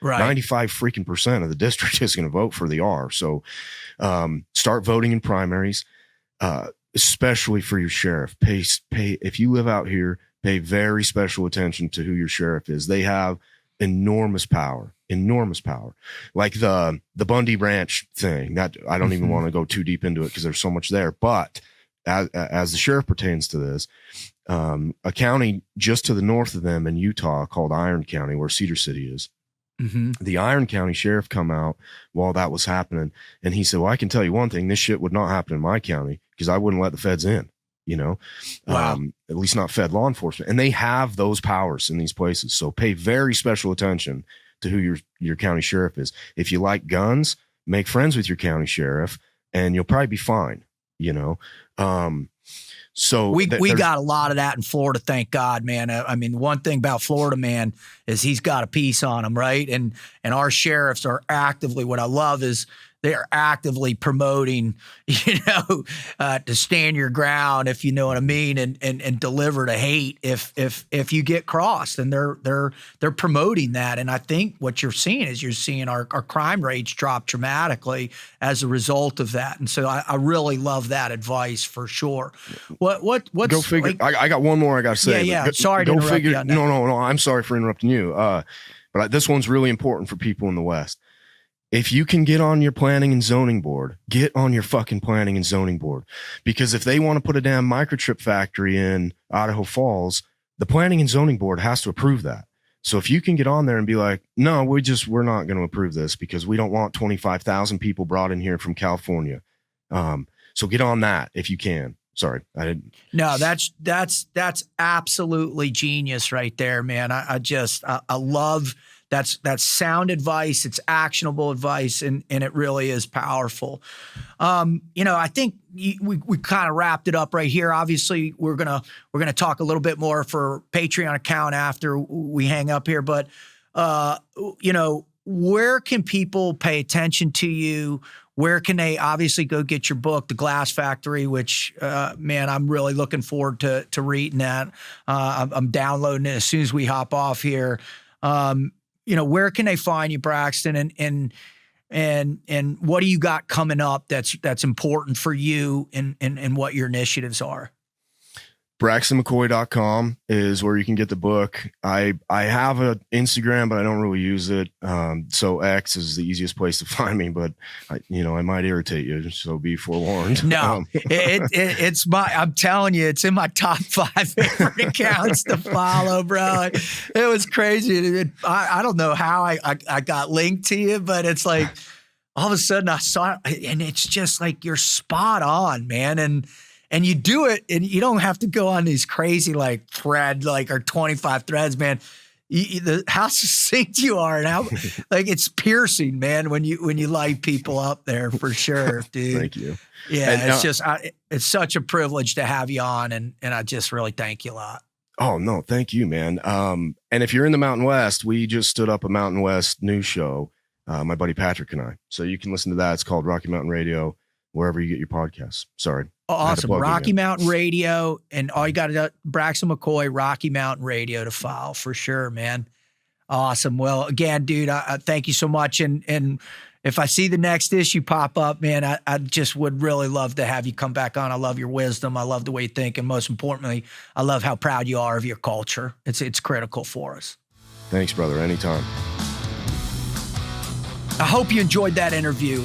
Right. 95% of the district is going to vote for the R. So start voting in primaries, especially for your sheriff. Pay if you live out here, pay very special attention to who your sheriff is. They have enormous power. Like the Bundy Ranch thing that I don't even want to go too deep into it because there's so much there. But as the sheriff pertains to this, a county just to the north of them in Utah called Iron County, where Cedar City is. The Iron County sheriff come out while that was happening, and he said, well, I can tell you one thing, this shit would not happen in my county because I wouldn't let the feds in, Wow. At least not fed law enforcement. And they have those powers in these places. So pay very special attention to who your county sheriff is. If you like guns, make friends with your county sheriff and you'll probably be fine, So we got a lot of that in Florida, thank God, man. I mean, one thing about Florida, man, is he's got a piece on him, right? And our sheriffs are actively, what I love is they are actively promoting, to stand your ground, if you know what I mean, and deliver to hate if you get crossed, and they're promoting that. And I think what you're seeing our crime rates drop dramatically as a result of that. And so I really love that advice for sure. What's go figure? Like, I got one more I got to say. Yeah. Sorry to interrupt you on that. No. I'm sorry for interrupting you. But this one's really important for people in the West. If you can get on your planning and zoning board, get on your fucking planning and zoning board. Because if they want to put a damn microchip factory in Idaho Falls, the planning and zoning board has to approve that. So if you can get on there and be like, no, we're not going to approve this because we don't want 25,000 people brought in here from California. So get on that if you can. Sorry, I didn't. No, that's absolutely genius right there, man. I love that's sound advice. It's actionable advice, and it really is powerful. I think we kind of wrapped it up right here. Obviously, we're gonna talk a little bit more for Patreon account after we hang up here, but where can people pay attention to you? Where can they obviously go get your book, The Glass Factory, which, man, I'm really looking forward to reading that. I'm downloading it as soon as we hop off here. Where can they find you, Braxton? And what do you got coming up that's important for you and what your initiatives are? BraxtonMcCoy.com is where you can get the book. I have an Instagram, but I don't really use it. So X is the easiest place to find me, but I might irritate you, so be forewarned. No, I'm telling you, it's in my top 5 favorite accounts to follow, bro. It was crazy. I don't know how I got linked to you, but it's like all of a sudden I saw it, and it's just like you're spot on, man. And you do it, and you don't have to go on these crazy thread or 25 threads, man. How succinct you are, and how it's piercing, man. When you light people up there, for sure, dude. Thank you. Yeah, and it's such a privilege to have you on, and I just really thank you a lot. Oh no, thank you, man. And if you're in the Mountain West, we just stood up a Mountain West news show, my buddy Patrick and I. So you can listen to that. It's called Rocky Mountain Radio, wherever you get your podcasts. Sorry. Awesome. Rocky Mountain Radio, and all you got to do, Braxton McCoy, Rocky Mountain Radio to file for sure, man. Awesome. Well, again, dude, I thank you so much. And if I see the next issue pop up, man, I just would really love to have you come back on. I love your wisdom. I love the way you think. And most importantly, I love how proud you are of your culture. It's critical for us. Thanks, brother. Anytime. I hope you enjoyed that interview.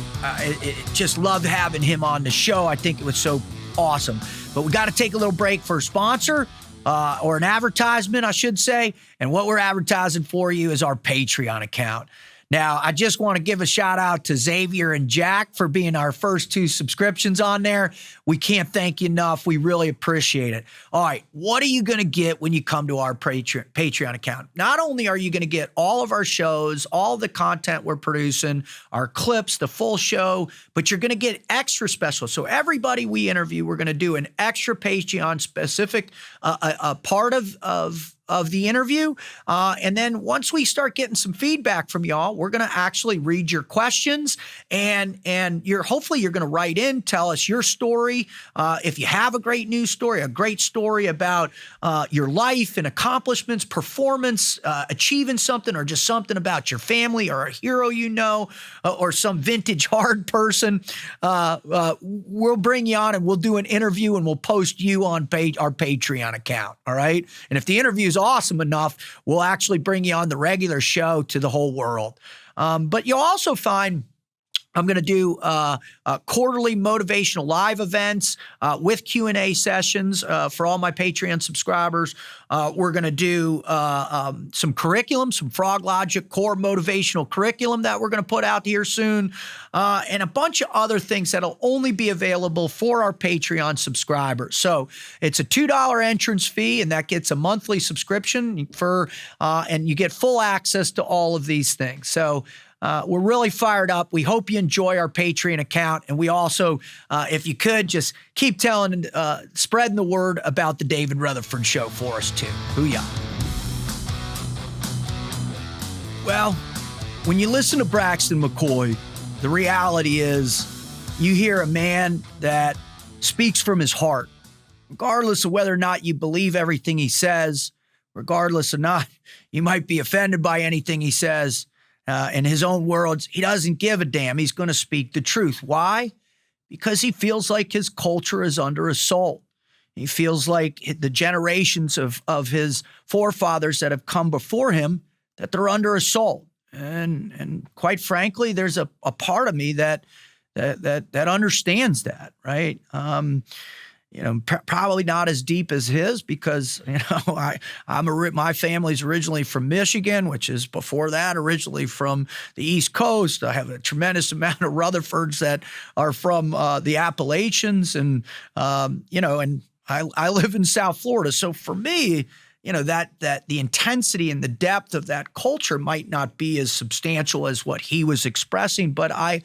Just loved having him on the show. I think it was so awesome. But we got to take a little break for a sponsor or an advertisement, I should say. And what we're advertising for you is our Patreon account. Now, I just want to give a shout out to Xavier and Jack for being our first 2 subscriptions on there. We can't thank you enough. We really appreciate it. All right, what are you going to get when you come to our Patreon account? Not only are you going to get all of our shows, all the content we're producing, our clips, the full show, but you're going to get extra special. So everybody we interview, we're going to do an extra Patreon specific, a part of of the interview. And then once we start getting some feedback from y'all, we're going to actually read your questions, and hopefully you're going to write in, tell us your story. If you have a great news story, a great story about your life and accomplishments, performance, achieving something, or just something about your family or a hero or some vintage hard person, we'll bring you on and we'll do an interview and we'll post you on our Patreon account. All right. And if the interview is awesome enough, we'll actually bring you on the regular show to the whole world. But you'll also find I'm going to do quarterly motivational live events with Q&A sessions for all my Patreon subscribers. We're going to do some curriculum, some Frog Logic core motivational curriculum that we're going to put out here soon, and a bunch of other things that'll only be available for our Patreon subscribers. So it's a $2 entrance fee, and that gets a monthly subscription and you get full access to all of these things. So we're really fired up. We hope you enjoy our Patreon account. And we also, if you could, just keep spreading the word about the David Rutherford Show for us too. Booyah. Well, when you listen to Braxton McCoy, the reality is you hear a man that speaks from his heart, regardless of whether or not you believe everything he says, regardless or not, you might be offended by anything he says. In his own words, he doesn't give a damn. He's going to speak the truth. Why? Because he feels like his culture is under assault. He feels like the generations of his forefathers that have come before him, that they're under assault. And quite frankly, there's a part of me that understands that, right? Probably not as deep as his, because my family's originally from Michigan, which is before that originally from the East Coast. I have a tremendous amount of Rutherfords that are from the Appalachians, and and I live in South Florida. So for me, that the intensity and the depth of that culture might not be as substantial as what he was expressing, but I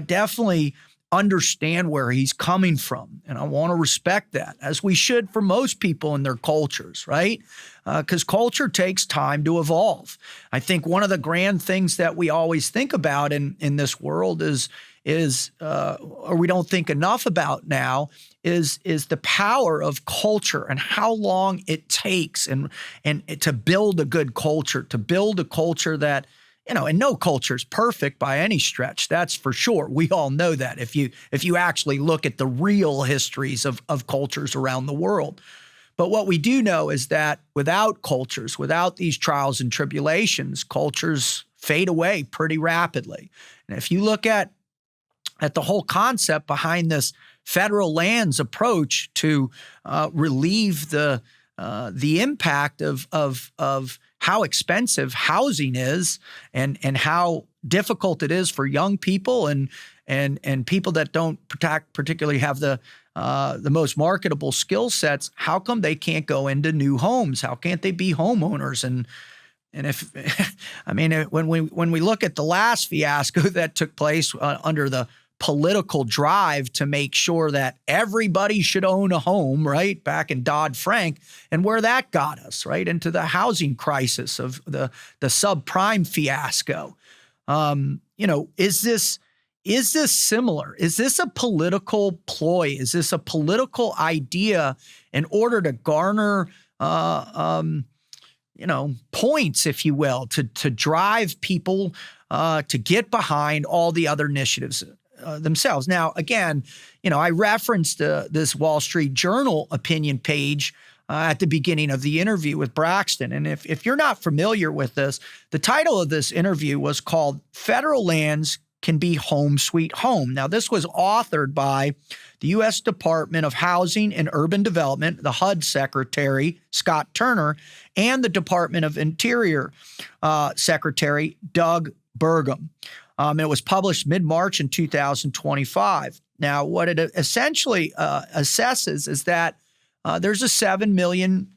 definitely understand where he's coming from. And I want to respect that, as we should for most people in their cultures, right? Because culture takes time to evolve. I think one of the grand things that we always think about in this world is or we don't think enough about now, is the power of culture and how long it takes and to build a good culture, to build a culture that, and no culture is perfect by any stretch. That's for sure. We all know that if you actually look at the real histories of cultures around the world. But what we do know is that without cultures, without these trials and tribulations, cultures fade away pretty rapidly. And if you look at the whole concept behind this federal lands approach to relieve the impact of how expensive housing is and how difficult it is for young people and people that don't particularly have the most marketable skill sets, how come they can't go into new homes? How can't they be homeowners? And if when we look at the last fiasco that took place under the political drive to make sure that everybody should own a home, right, back in Dodd-Frank, and where that got us, right, into the housing crisis of the subprime fiasco. Is this similar? Is this a political ploy? Is this a political idea in order to garner points, if you will, to drive people to get behind all the other initiatives themselves? Now, again, I referenced this Wall Street Journal opinion page at the beginning of the interview with Braxton. And if you're not familiar with this, the title of this interview was called "Federal Lands Can Be Home Sweet Home." Now, this was authored by the U.S. Department of Housing and Urban Development, the HUD Secretary, Scott Turner, and the Department of Interior Secretary, Doug Burgum. It was published mid-March in 2025. Now, what it essentially assesses is that there's a 7 million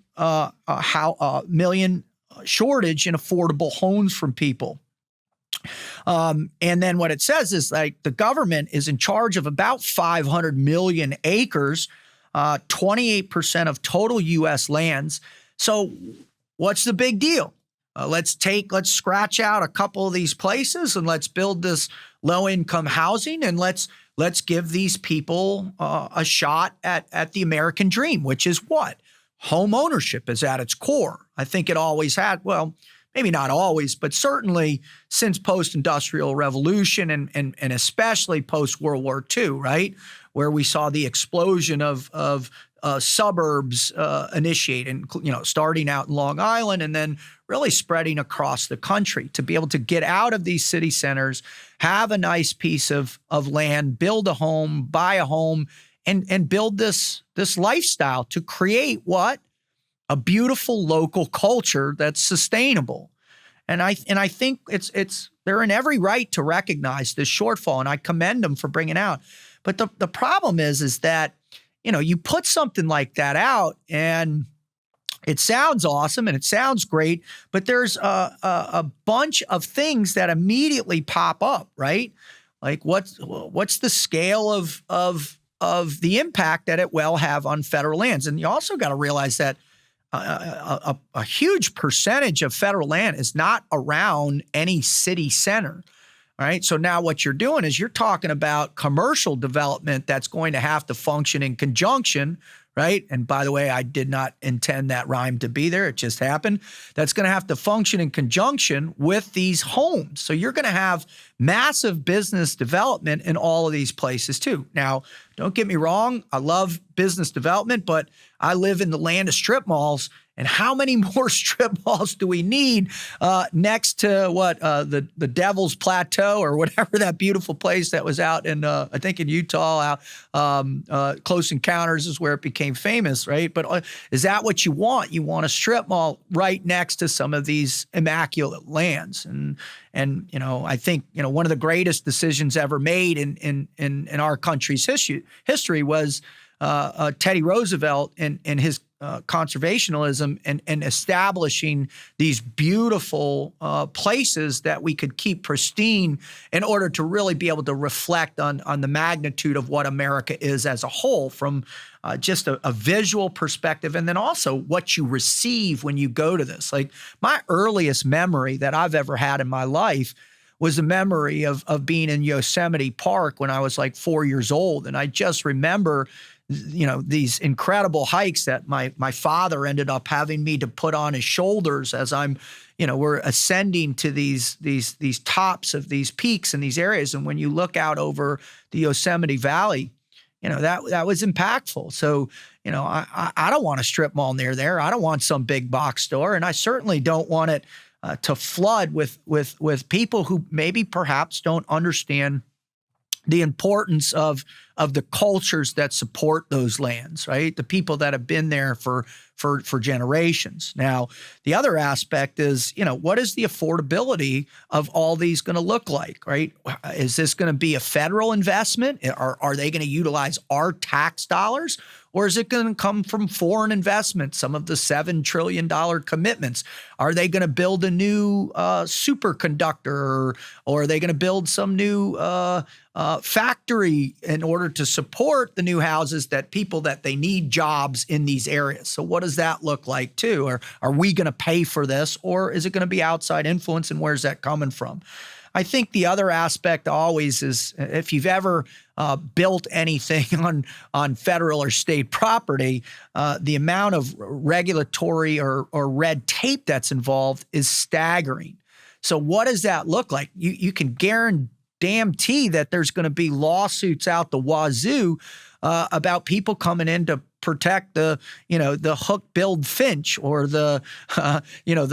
shortage in affordable homes from people. And then what it says is like the government is in charge of about 500 million acres, 28% of total U.S. lands. So what's the big deal? Let's scratch out a couple of these places and let's build this low-income housing, and let's give these people a shot at the American dream, which is what? Home ownership is at its core. I think it always had, well, maybe not always, but certainly since post-industrial revolution and especially post-World War II, right, where we saw the explosion of suburbs initiate, and starting out in Long Island and then really spreading across the country to be able to get out of these city centers, have a nice piece of land, build a home, buy a home, and build this lifestyle to create what? A beautiful local culture that's sustainable. And I think they're in every right to recognize this shortfall, and I commend them for bringing it out. But the problem is that, you put something like that out and it sounds awesome and it sounds great, but there's a bunch of things that immediately pop up, right? Like what's the scale of the impact that it will have on federal lands? And you also got to realize that a huge percentage of federal land is not around any city center. All right. So now what you're doing is you're talking about commercial development that's going to have to function in conjunction, right? And by the way, I did not intend that rhyme to be there. It just happened. That's going to have to function in conjunction with these homes. So you're going to have massive business development in all of these places too. Now, don't get me wrong. I love business development, but I live in the land of strip malls. And how many more strip malls do we need next to the Devil's Plateau or whatever that beautiful place that was out in, I think in Utah, Close Encounters is where it became famous, right? But is that what you want? You want a strip mall right next to some of these immaculate lands. And I think, one of the greatest decisions ever made in our country's history was Teddy Roosevelt and his conservationism and establishing these beautiful places that we could keep pristine in order to really be able to reflect on the magnitude of what America is as a whole from just a visual perspective, and then also what you receive when you go to this. Like my earliest memory that I've ever had in my life was a memory of being in Yosemite Park when I was like 4 years old. And I just remember these incredible hikes that my father ended up having me to put on his shoulders as we're ascending to these tops of these peaks in these areas. And when you look out over the Yosemite Valley, that was impactful. So, I don't want a strip mall near there. I don't want some big box store. And I certainly don't want it to flood with people who maybe perhaps don't understand the importance of the cultures that support those lands, right? The people that have been there for generations. Now, the other aspect is, what is the affordability of all these going to look like, right? Is this going to be a federal investment? Are they going to utilize our tax dollars? Or is it going to come from foreign investments, some of the $7 trillion commitments? Are they going to build a new superconductor, or are they going to build some new factory in order to support the new houses that they need jobs in these areas? So what does that look like too? Or are we going to pay for this, or is it going to be outside influence, and where's that coming from? I think the other aspect always is, if you've ever built anything on federal or state property, the amount of regulatory or red tape that's involved is staggering. So what does that look like? You can guarantee that there's going to be lawsuits out the wazoo about people coming in to protect the hook-billed finch or the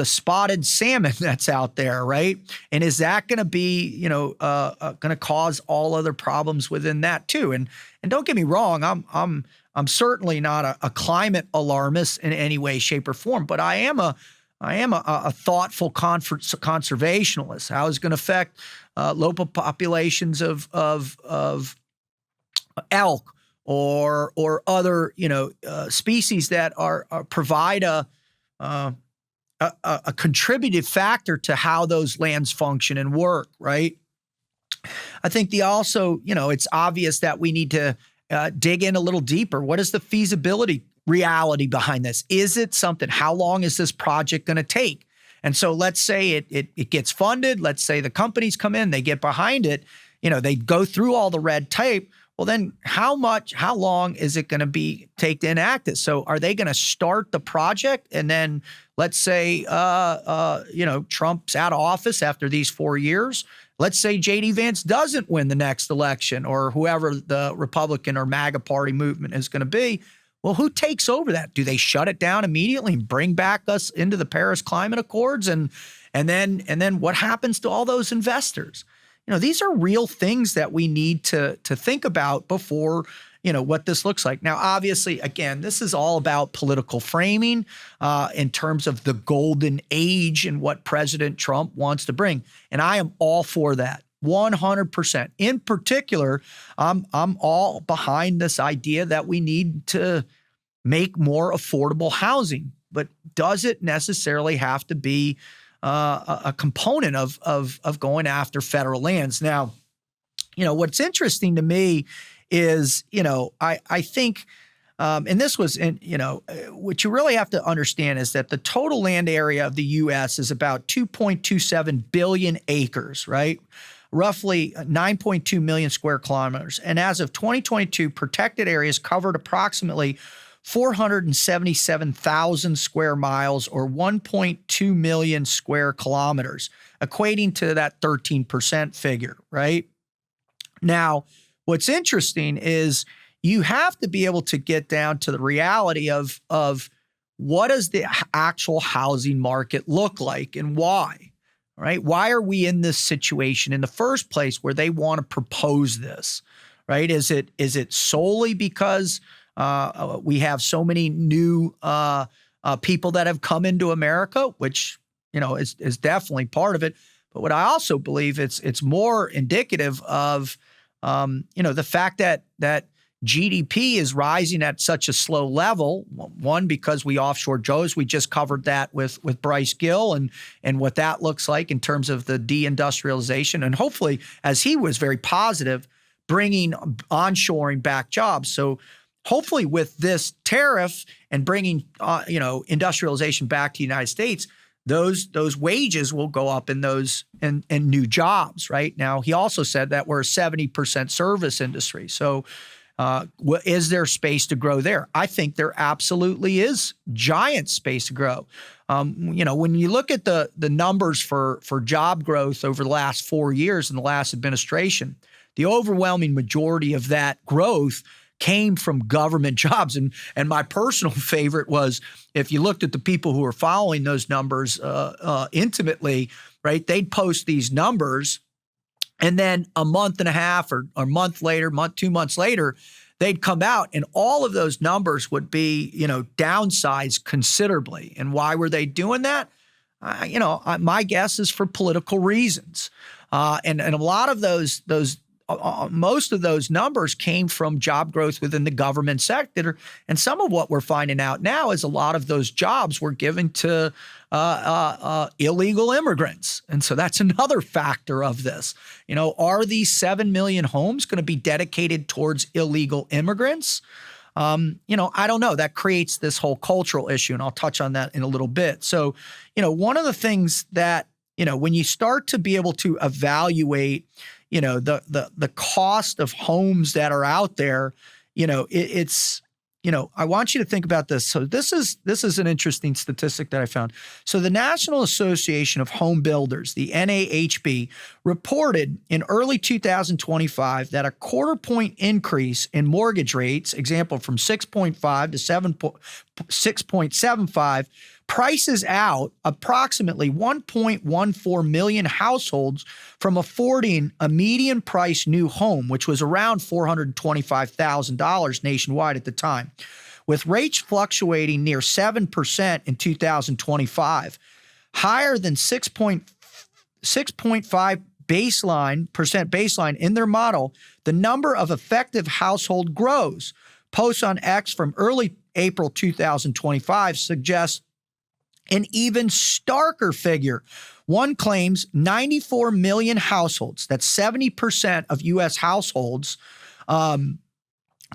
spotted salmon that's out there, right? And is that going to be, going to cause all other problems within that too? And don't get me wrong, I'm certainly not a climate alarmist in any way, shape, or form, but I am a thoughtful conservationalist. How is it going to affect local populations of elk or other species that provide a contributive factor to how those lands function and work, right? I think it's obvious that we need to dig in a little deeper. What is the feasibility reality behind this. Is it something? How long is this project going to take? And so let's say it gets funded. Let's say the companies come in, they get behind it. They go through all the red tape. Well, then how long is it going to take to enact it? So are they going to start the project? And then let's say, Trump's out of office after these 4 years. Let's say J.D. Vance doesn't win the next election, or whoever the Republican or MAGA party movement is going to be. Well, who takes over that? Do they shut it down immediately and bring back us into the Paris Climate Accords? And then what happens to all those investors? These are real things that we need to think about before, what this looks like. Now, obviously, again, this is all about political framing in terms of the golden age and what President Trump wants to bring. And I am all for that. 100%. In particular, I'm all behind this idea that we need to make more affordable housing. But does it necessarily have to be a component of going after federal lands? Now, what's interesting to me is, I think, and this was, what you really have to understand is that the total land area of the U.S. is about 2.27 billion acres, right? Roughly 9.2 million square kilometers. And as of 2022, protected areas covered approximately 477,000 square miles, or 1.2 million square kilometers, equating to that 13% figure, right? Now, what's interesting is you have to be able to get down to the reality of what does the actual housing market look like and why? Right? Why are we in this situation in the first place where they want to propose this? Right? Is it solely because we have so many new people that have come into America, which is definitely part of it. But what I also believe it's more indicative of the fact that GDP is rising at such a slow level. One, because we offshore Joes. We just covered that with Bryce Gill and what that looks like in terms of the deindustrialization. And hopefully, as he was very positive, bringing onshoring back jobs. So hopefully with this tariff and bringing, industrialization back to the United States, those wages will go up in those and new jobs, right? Now, he also said that we're a 70% service industry. So is there space to grow there? I think there absolutely is giant space to grow. When you look at the numbers for job growth over the last 4 years in the last administration, the overwhelming majority of that growth came from government jobs. And my personal favorite was, if you looked at the people who were following those numbers intimately, right, they'd post these numbers, and then a month and a half or a month later, 2 months later, they'd come out and all of those numbers would be, downsized considerably. And why were they doing that? My guess is for political reasons. And a lot of those most of those numbers came from job growth within the government sector. And some of what we're finding out now is a lot of those jobs were given to illegal immigrants. And so that's another factor of this. Are these 7 million homes going to be dedicated towards illegal immigrants? I don't know. That creates this whole cultural issue, and I'll touch on that in a little bit. So, one of the things that, when you start to be able to evaluate the cost of homes that are out there, it's, I want you to think about this. So this is an interesting statistic that I found. So the National Association of Home Builders, the NAHB, reported in early 2025 that a quarter point increase in mortgage rates, example from 6.5 to 6.75, prices out approximately 1.14 million households from affording a median price new home, which was around $425,000 nationwide at the time. With rates fluctuating near 7% in 2025, higher than 6.5 baseline in their model, the number of effective household grows. Posts on X from early April 2025 suggest an even starker figure. One claims 94 million households, that's 70% of U.S. households,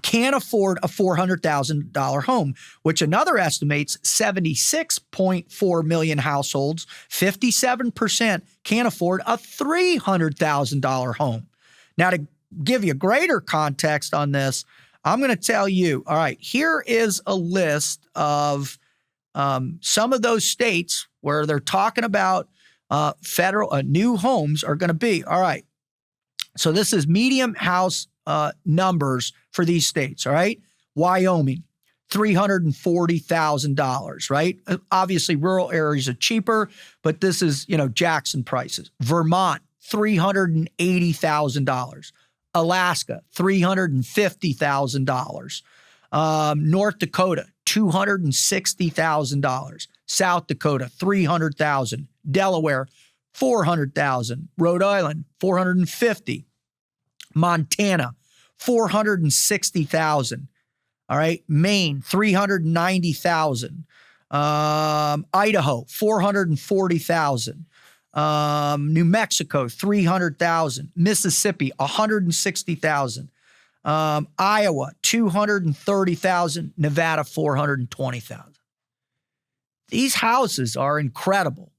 can't afford a $400,000 home, which another estimates 76.4 million households, 57% can't afford a $300,000 home. Now, to give you greater context on this, I'm going to tell you, all right, here is a list of some of those states where they're talking about federal new homes are going to be. All right. So this is medium house numbers for these states. All right. Wyoming, $340,000, right? Obviously, rural areas are cheaper, but this is, Jackson prices. Vermont, $380,000. Alaska, $350,000. North Dakota, $260,000. South Dakota, $300,000. Delaware, $400,000. Rhode Island, $450,000. Montana, $460,000. All right. Maine, $390,000. Idaho, $440,000. New Mexico, $300,000. Mississippi, $160,000. Iowa, $230,000. Nevada, $420,000. These houses are incredible.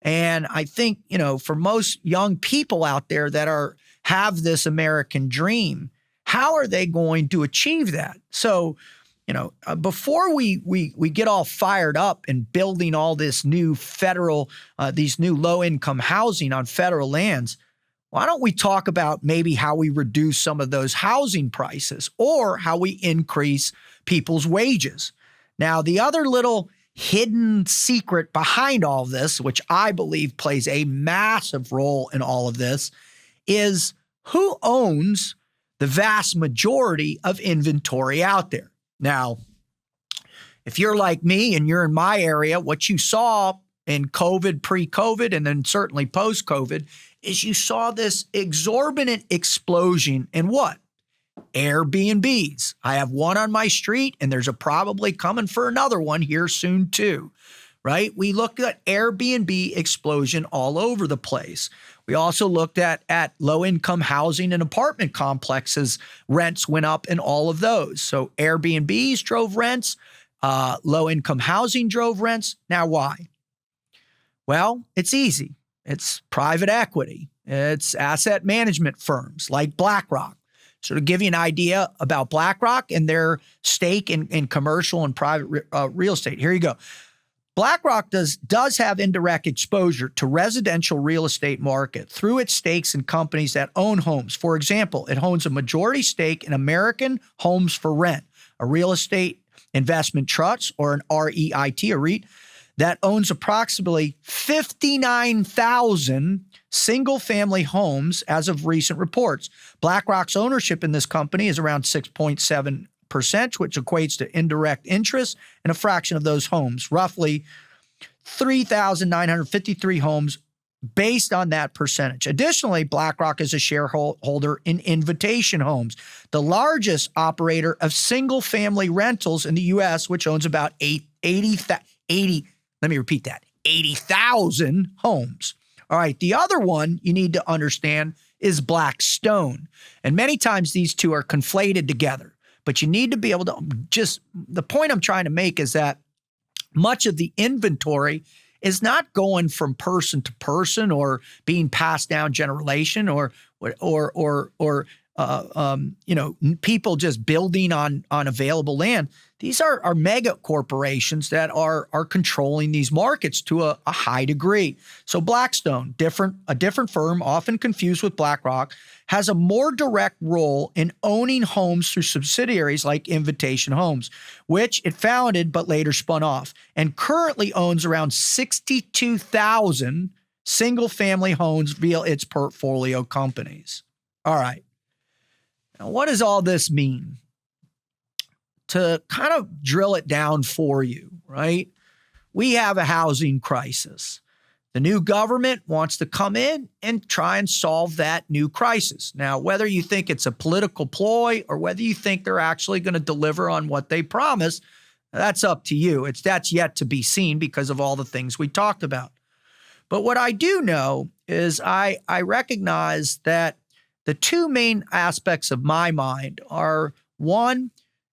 And I think, for most young people out there that have this American dream, how are they going to achieve that? So, before we get all fired up and building all this new federal, these new low-income housing on federal lands, why don't we talk about maybe how we reduce some of those housing prices or how we increase people's wages? Now, the other little hidden secret behind all of this, which I believe plays a massive role in all of this, is who owns the vast majority of inventory out there. Now, if you're like me and you're in my area, what you saw in COVID, pre-COVID, and then certainly post-COVID, is you saw this exorbitant explosion in what? Airbnbs. I have one on my street, and there's probably coming for another one here soon too, right? We looked at Airbnb explosion all over the place. We also looked at low-income housing and apartment complexes. Rents went up in all of those. So Airbnbs drove rents. Low-income housing drove rents. Now, why? Well, it's easy. It's private equity. It's asset management firms like BlackRock. So to give you an idea about BlackRock and their stake in commercial and private real estate, here you go. BlackRock does have indirect exposure to residential real estate market through its stakes in companies that own homes. For example, it owns a majority stake in American Homes for Rent, a real estate investment trust, or an REIT, a REIT, that owns approximately 59,000 single-family homes as of recent reports. BlackRock's ownership in this company is around 6.7%, which equates to indirect interest in a fraction of those homes, roughly 3,953 homes based on that percentage. Additionally, BlackRock is a shareholder in Invitation Homes, the largest operator of single-family rentals in the U.S., which owns about 80,000 homes. All right, the other one you need to understand is Blackstone. And many times these two are conflated together. But you need to be able to the point I'm trying to make is that much of the inventory is not going from person to person or being passed down generation or people just building on available land. These are mega corporations that are controlling these markets to a high degree. So Blackstone, a different firm, often confused with BlackRock, has a more direct role in owning homes through subsidiaries like Invitation Homes, which it founded but later spun off, and currently owns around 62,000 single-family homes via its portfolio companies. All right. Now, what does all this mean? To kind of drill it down for you, right? We have a housing crisis. The new government wants to come in and try and solve that new crisis. Now, whether you think it's a political ploy or whether you think they're actually going to deliver on what they promise, that's up to you. That's yet to be seen because of all the things we talked about. But what I do know is I recognize that the two main aspects of my mind are One,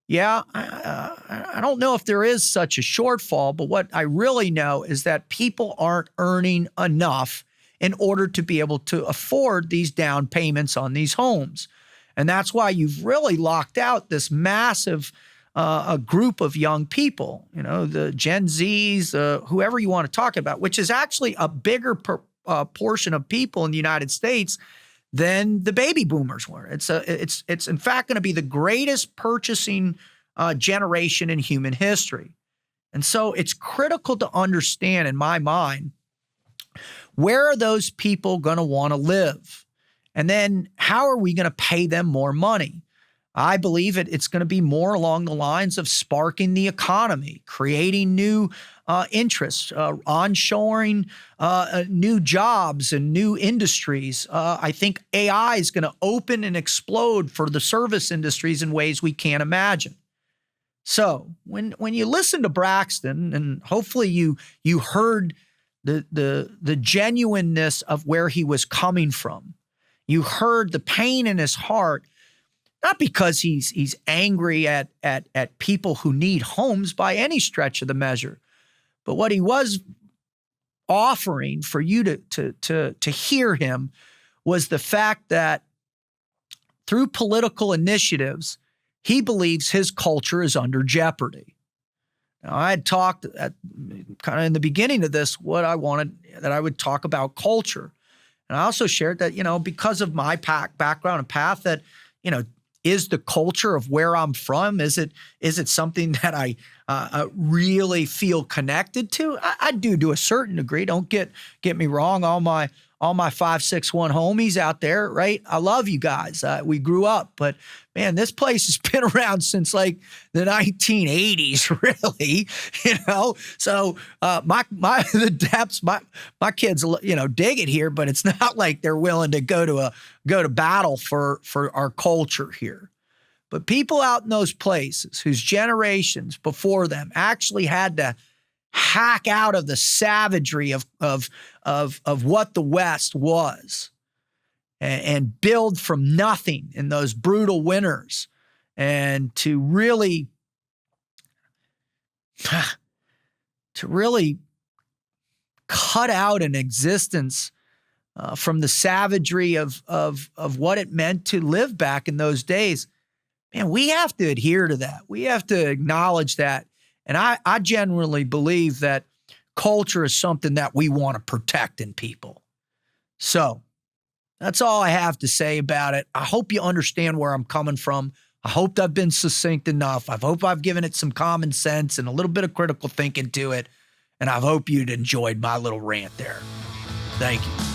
yeah, I don't know if there is such a shortfall, but what I really know is that people aren't earning enough in order to be able to afford these down payments on these homes. And that's why you've really locked out this massive a group of young people, the Gen Zs, whoever you want to talk about, which is actually a bigger portion of people in the United States than the baby boomers were. It's in fact going to be the greatest purchasing generation in human history. And so it's critical to understand, in my mind, where are those people going to want to live? And then how are we going to pay them more money? I believe it's going to be more along the lines of sparking the economy, creating new interests, onshoring new jobs and new industries. I think AI is going to open and explode for the service industries in ways we can't imagine. So when you listen to Braxton, and hopefully you heard the genuineness of where he was coming from, you heard the pain in his heart. Not because he's angry at people who need homes by any stretch of the measure, but what he was offering for you to hear him was the fact that through political initiatives, he believes his culture is under jeopardy. Now, I had talked kind of in the beginning of this what I wanted that I would talk about culture, and I also shared that because of my background and path that is the culture of where I'm from? Is it something that I really feel connected to? I do to a certain degree. Don't get me wrong. All my 561 homies out there, right? I love you guys. We grew up, but man, this place has been around since like the 1980s, really. So the depths, my kids, dig it here, but it's not like they're willing to go to battle for our culture here. But people out in those places whose generations before them actually had to hack out of the savagery of what the West was and build from nothing in those brutal winters, and to really cut out an existence from the savagery of what it meant to live back in those days. Man, we have to adhere to that. We have to acknowledge that. And I genuinely believe that culture is something that we want to protect in people. So that's all I have to say about it. I hope you understand where I'm coming from. I hope I've been succinct enough. I hope I've given it some common sense and a little bit of critical thinking to it. And I hope you'd enjoyed my little rant there. Thank you.